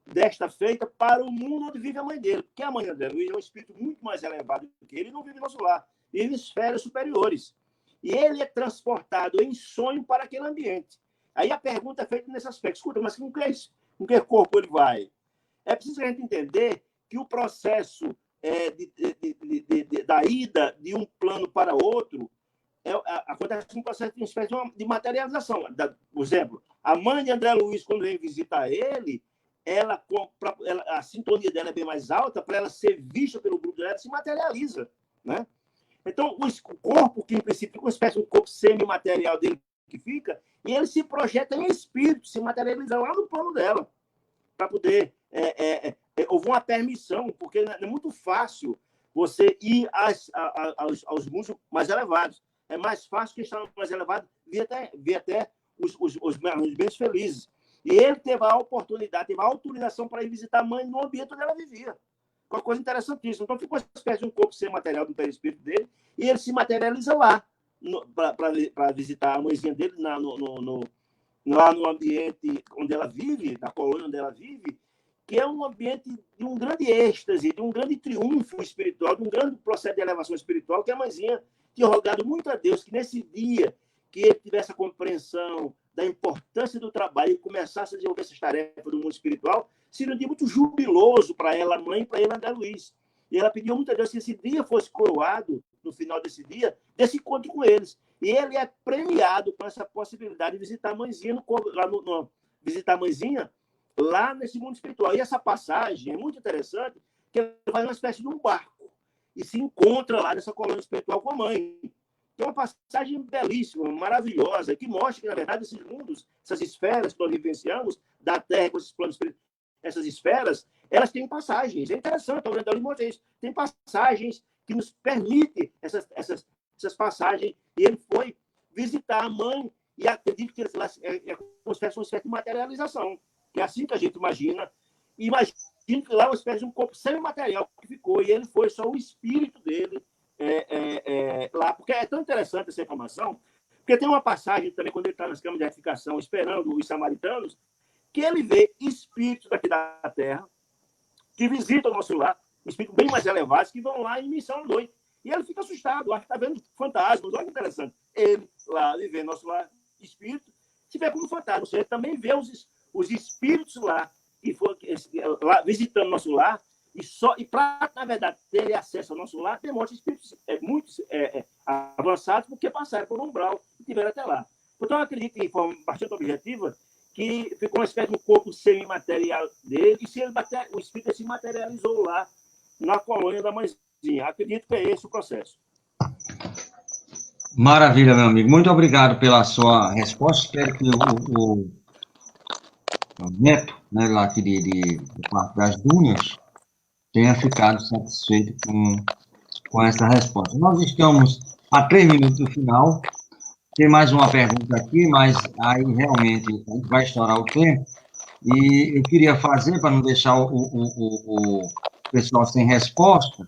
desta feita para o mundo onde vive a mãe dele. Porque a mãe de André Luiz é um espírito muito mais elevado do que ele, não vive no nosso lar, vive em esferas superiores. E ele é transportado em sonho para aquele ambiente. Aí a pergunta é feita nesse aspecto. Escuta, mas com que corpo ele vai? É preciso a gente entender que o processo da ida de um plano para outro acontece um processo de uma espécie de materialização. Por exemplo, a mãe de André Luiz, quando vem visitar ele, a sintonia dela é bem mais alta, para ela ser vista pelo grupo dela, ela se materializa. Né? Então, o corpo, que em princípio é uma espécie de corpo semimaterial dele que fica, e ele se projeta em espírito, se materializa lá no plano dela, para poder... houve uma permissão, porque não é muito fácil você ir aos mundos mais elevados. É mais fácil que está mais elevado ver até os menos felizes. E ele teve a oportunidade, teve a autorização para ir visitar a mãe no ambiente onde ela vivia. Uma coisa interessantíssima. Então, ficou uma espécie de um corpo sem material do perispírito dele, e ele se materializa lá para visitar a mãezinha dele lá no ambiente onde ela vive, na colônia onde ela vive, que é um ambiente de um grande êxtase, de um grande triunfo espiritual, de um grande processo de elevação espiritual, que a mãezinha tinha rogado muito a Deus que nesse dia que ele tivesse a compreensão da importância do trabalho e começasse a desenvolver essas tarefas do mundo espiritual, seria um dia muito jubiloso para ela, a mãe, e para ele, André Luiz. E ela pediu muitas vezes que esse dia fosse coroado, no final desse dia, desse encontro com eles. E ele é premiado com essa possibilidade de visitar a mãezinha, visitar a mãezinha lá nesse mundo espiritual. E essa passagem é muito interessante, que ele vai numa espécie de um barco e se encontra lá nessa colônia espiritual com a mãe. É uma passagem belíssima, maravilhosa, que mostra que, na verdade, esses mundos, essas esferas que nós vivenciamos, da Terra com esses planos espirituais, essas esferas, elas têm passagens. É interessante, o Oriental mostra isso. Tem passagens que nos permitem essas passagens. E ele foi visitar a mãe e acredito que é uma espécie de materialização, que é assim que a gente imagina. E imagina que lá é uma espécie de um corpo semimaterial que ficou, e ele foi só o espírito dele lá. Porque é tão interessante essa informação, porque tem uma passagem também, quando ele está nas camas de edificação, esperando os samaritanos, que ele vê espíritos daqui da Terra que visitam o nosso lar, espíritos bem mais elevados, que vão lá em missão à noite. E ele fica assustado, acha que está vendo fantasmas. Olha que interessante. Ele lá, ele vê nosso lar espírito, se vê como fantasma. Você também vê os espíritos lá, que foram lá visitando nosso lar, e para, na verdade, ter acesso ao nosso lar, demonstra espíritos muito avançados, porque passaram por um umbral e tiveram até lá. Então, eu acredito, de forma bastante objetiva, que ficou uma espécie de um corpo semimaterial dele, e o espírito se materializou lá, na colônia da mãezinha. Acredito que é esse o processo. Maravilha, meu amigo. Muito obrigado pela sua resposta. Espero que o Neto, né, lá aqui de Parque das Dunas, tenha ficado satisfeito com essa resposta. Nós estamos a 3 minutos do final. Tem mais uma pergunta aqui, mas aí realmente a gente vai estourar o tempo. E eu queria fazer, para não deixar o pessoal sem resposta,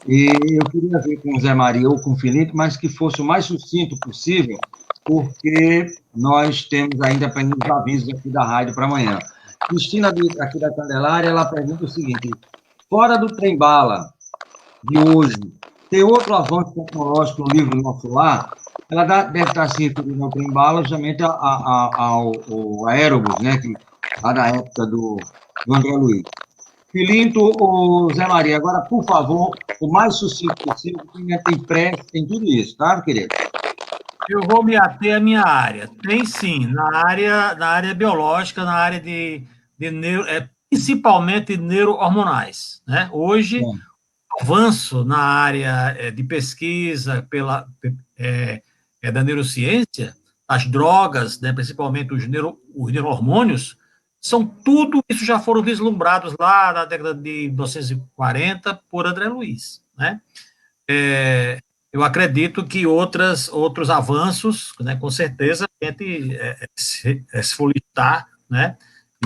e eu queria ver com o Zé Maria ou com o Felipe, mas que fosse o mais sucinto possível, porque nós temos ainda apenas os avisos aqui da rádio para amanhã. Cristina, aqui da Candelária, ela pergunta o seguinte: fora do trem-bala de hoje, tem outro avanço tecnológico no livro Nosso Lar? Ela deve estar se referindo ao trem-bala justamente ao Aerobus, né, lá da época do André Luiz. Filinto ou Zé Maria, agora, por favor, o mais sucinto possível, porque ainda tem pressa, tem tudo isso, tá, querido? Eu vou me ater à minha área. Tem sim, na área biológica, na área de principalmente neurohormonais, né? Hoje, o avanço na área de pesquisa da neurociência, as drogas, né, principalmente os neurohormônios, tudo isso já foram vislumbrados lá na década de 1940 por André Luiz, né? Eu acredito que outros avanços, né, com certeza, a gente se for listar, né,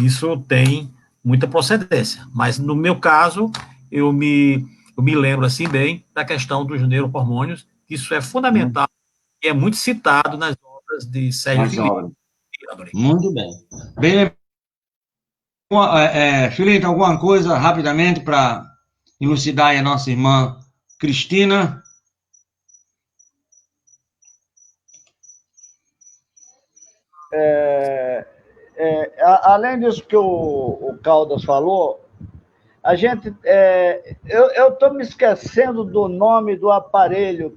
isso tem muita procedência. Mas, no meu caso, eu me lembro, assim, bem, da questão dos neurohormônios, que isso é fundamental e é muito citado nas obras de Sérgio Filipe. Muito bem. Bem, Filipe, alguma coisa rapidamente para elucidar aí a nossa irmã Cristina? Além disso que o Caldas falou, a gente, eu estou me esquecendo do nome do aparelho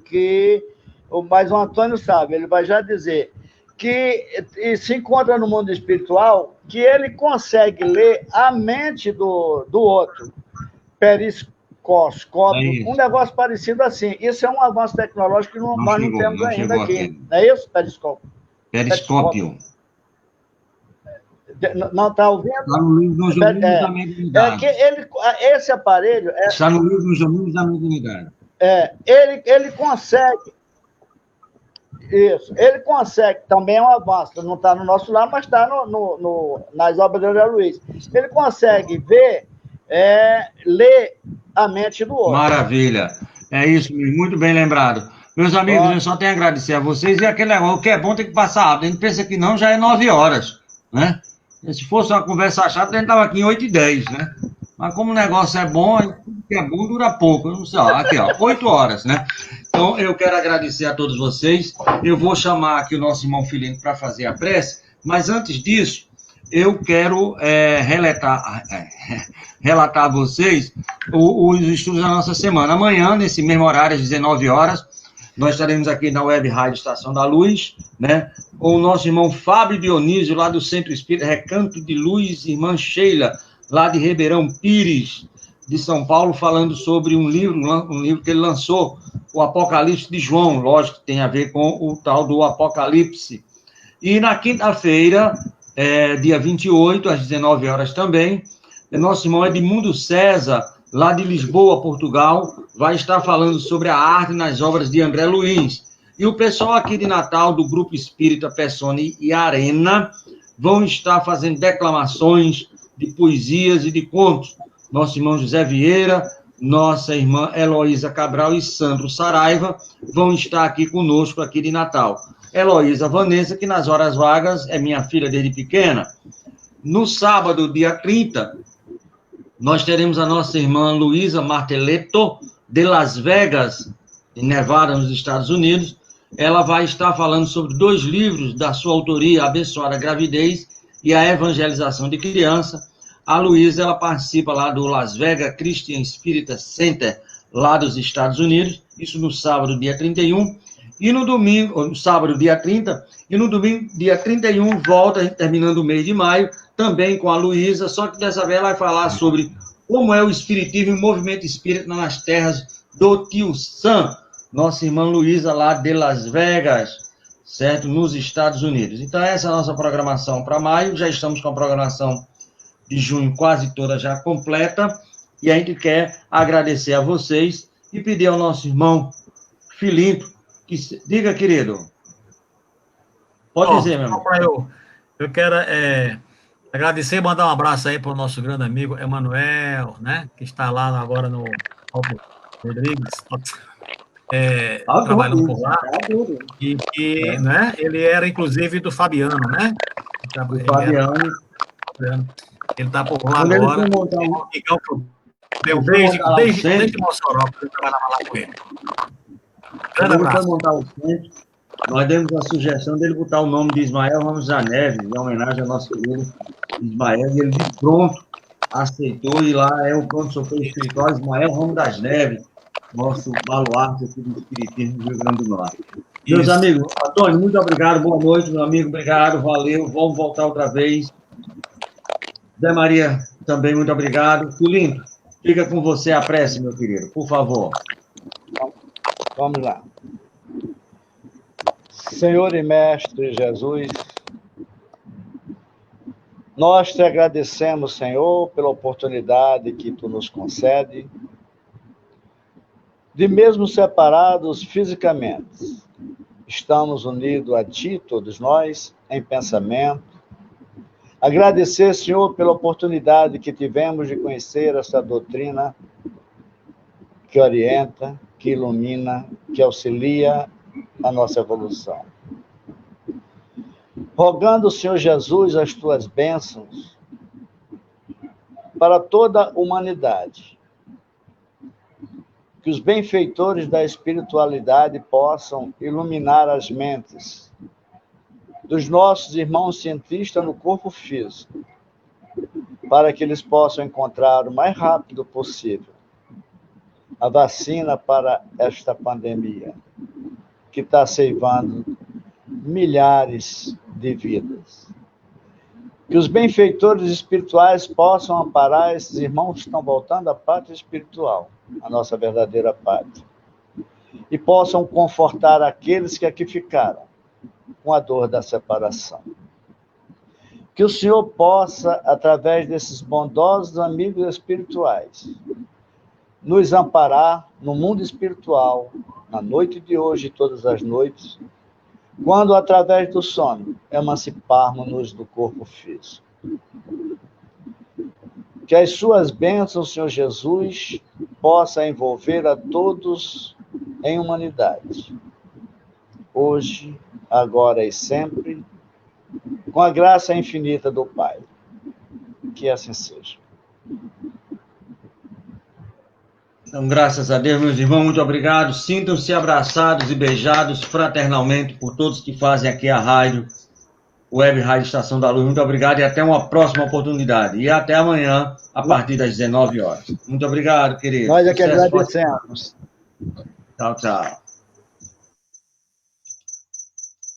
mas o Antônio sabe, ele vai já dizer, que se encontra no mundo espiritual, que ele consegue ler a mente do outro, periscópio, um negócio parecido assim. Isso é um avanço tecnológico que nós não temos ainda aqui. Não é isso, periscópio? Periscópio. Não está ouvindo? Está no livro Nos Domínios da Mediunidade. Esse aparelho... Está no livro Nos Domínios da Mediunidade. Ele consegue... Isso. Ele consegue, também é um avanço, não está no nosso lar, mas está nas obras de André Luiz. Ele consegue ver, ler a mente do outro. Maravilha. É isso mesmo, muito bem lembrado. Meus amigos, eu só tenho a agradecer a vocês, e aquele negócio, o que é bom tem que passar rápido. A gente pensa que não, já é 9 horas, né? Se fosse uma conversa chata, a gente estava aqui em 8h10, né? Mas como o negócio é bom, tudo que é bom dura pouco. Não sei, ó, aqui, ó, 8 horas, né? Então, eu quero agradecer a todos vocês. Eu vou chamar aqui o nosso irmão Filino para fazer a prece, mas antes disso, eu quero relatar a vocês os estudos da nossa semana. Amanhã, nesse mesmo horário, às 19 horas, nós estaremos aqui na Web Rádio Estação da Luz, né? Com o nosso irmão Fábio Dionísio, lá do Centro Espírita Recanto de Luz, irmã Sheila, lá de Ribeirão Pires, de São Paulo, falando sobre um livro que ele lançou, o Apocalipse de João, lógico que tem a ver com o tal do Apocalipse. E na quinta-feira, dia 28, às 19 horas também, nosso irmão Edmundo César, lá de Lisboa, Portugal, vai estar falando sobre a arte nas obras de André Luiz. E o pessoal aqui de Natal, do Grupo Espírita Persone e Arena, vão estar fazendo declamações de poesias e de contos. Nosso irmão José Vieira, nossa irmã Heloísa Cabral e Sandro Saraiva vão estar aqui conosco, aqui de Natal. Heloísa Vanessa, que nas horas vagas é minha filha desde pequena. No sábado, dia 30, nós teremos a nossa irmã Luísa Marteletto, de Las Vegas, em Nevada, nos Estados Unidos. Ela vai estar falando sobre 2 livros da sua autoria, Abençoada Gravidez e a Evangelização de Criança. A Luísa, ela participa lá do Las Vegas Christian Spirit Center, lá dos Estados Unidos, isso no sábado, dia 31, e no domingo, no sábado, dia 30, e no domingo, dia 31, volta, terminando o mês de maio, também com a Luísa, só que dessa vez ela vai falar sobre como é o espiritismo e o movimento espírita nas terras do Tio Sam, nossa irmã Luísa, lá de Las Vegas, certo? Nos Estados Unidos. Então, essa é a nossa programação para maio, já estamos com a programação de junho quase toda já completa, e a gente quer agradecer a vocês e pedir ao nosso irmão Filinto, que diga, querido. Pode dizer, meu irmão. Eu quero agradecer e mandar um abraço aí para o nosso grande amigo Emanuel, né, que está lá agora no Rodrigues, trabalhando por lá, e né, ele era inclusive do Fabiano, né? Do Fabiano. Ele está por lá agora. Desde Mossoró, que eu trabalhava lá com ele. Quando ele foi montar o centro, nós demos a sugestão dele botar o nome de Ismael Ramos da Neve, em homenagem ao nosso querido Ismael, e ele de pronto aceitou, e lá é o pronto-socorro espiritual Ismael Ramos das Neves, nosso baluarte aqui do Espiritismo do Rio Grande do Norte. Meus amigos, Antônio, muito obrigado, boa noite, meu amigo, obrigado, valeu, vamos voltar outra vez. Zé Maria, também muito obrigado. Filinto, fica com você a prece, meu querido, por favor. Vamos lá. Senhor e Mestre Jesus, nós te agradecemos, Senhor, pela oportunidade que tu nos concede de mesmo separados fisicamente, estamos unidos a ti, todos nós, em pensamento. Agradecer, Senhor, pela oportunidade que tivemos de conhecer essa doutrina que orienta, que ilumina, que auxilia a nossa evolução. Rogando, Senhor Jesus, as tuas bênçãos para toda a humanidade, que os benfeitores da espiritualidade possam iluminar as mentes dos nossos irmãos cientistas no corpo físico, para que eles possam encontrar o mais rápido possível a vacina para esta pandemia, que está ceifando milhares de vidas. Que os benfeitores espirituais possam amparar esses irmãos que estão voltando à pátria espiritual, a nossa verdadeira pátria, e possam confortar aqueles que aqui ficaram com a dor da separação. Que o Senhor possa, através desses bondosos amigos espirituais, nos amparar no mundo espiritual, na noite de hoje e todas as noites, quando, através do sono, emanciparmos-nos do corpo físico. Que as suas bênçãos, Senhor Jesus, possa envolver a todos em humanidade, hoje, agora e sempre, com a graça infinita do Pai. Que assim seja. Então, graças a Deus, meus irmãos, muito obrigado. Sintam-se abraçados e beijados fraternalmente por todos que fazem aqui a rádio, Web Rádio Estação da Luz. Muito obrigado e até uma próxima oportunidade. E até amanhã, a partir das 19 horas. Muito obrigado, querido. Nós é que Sucesso, agradecemos. Tchau, tchau.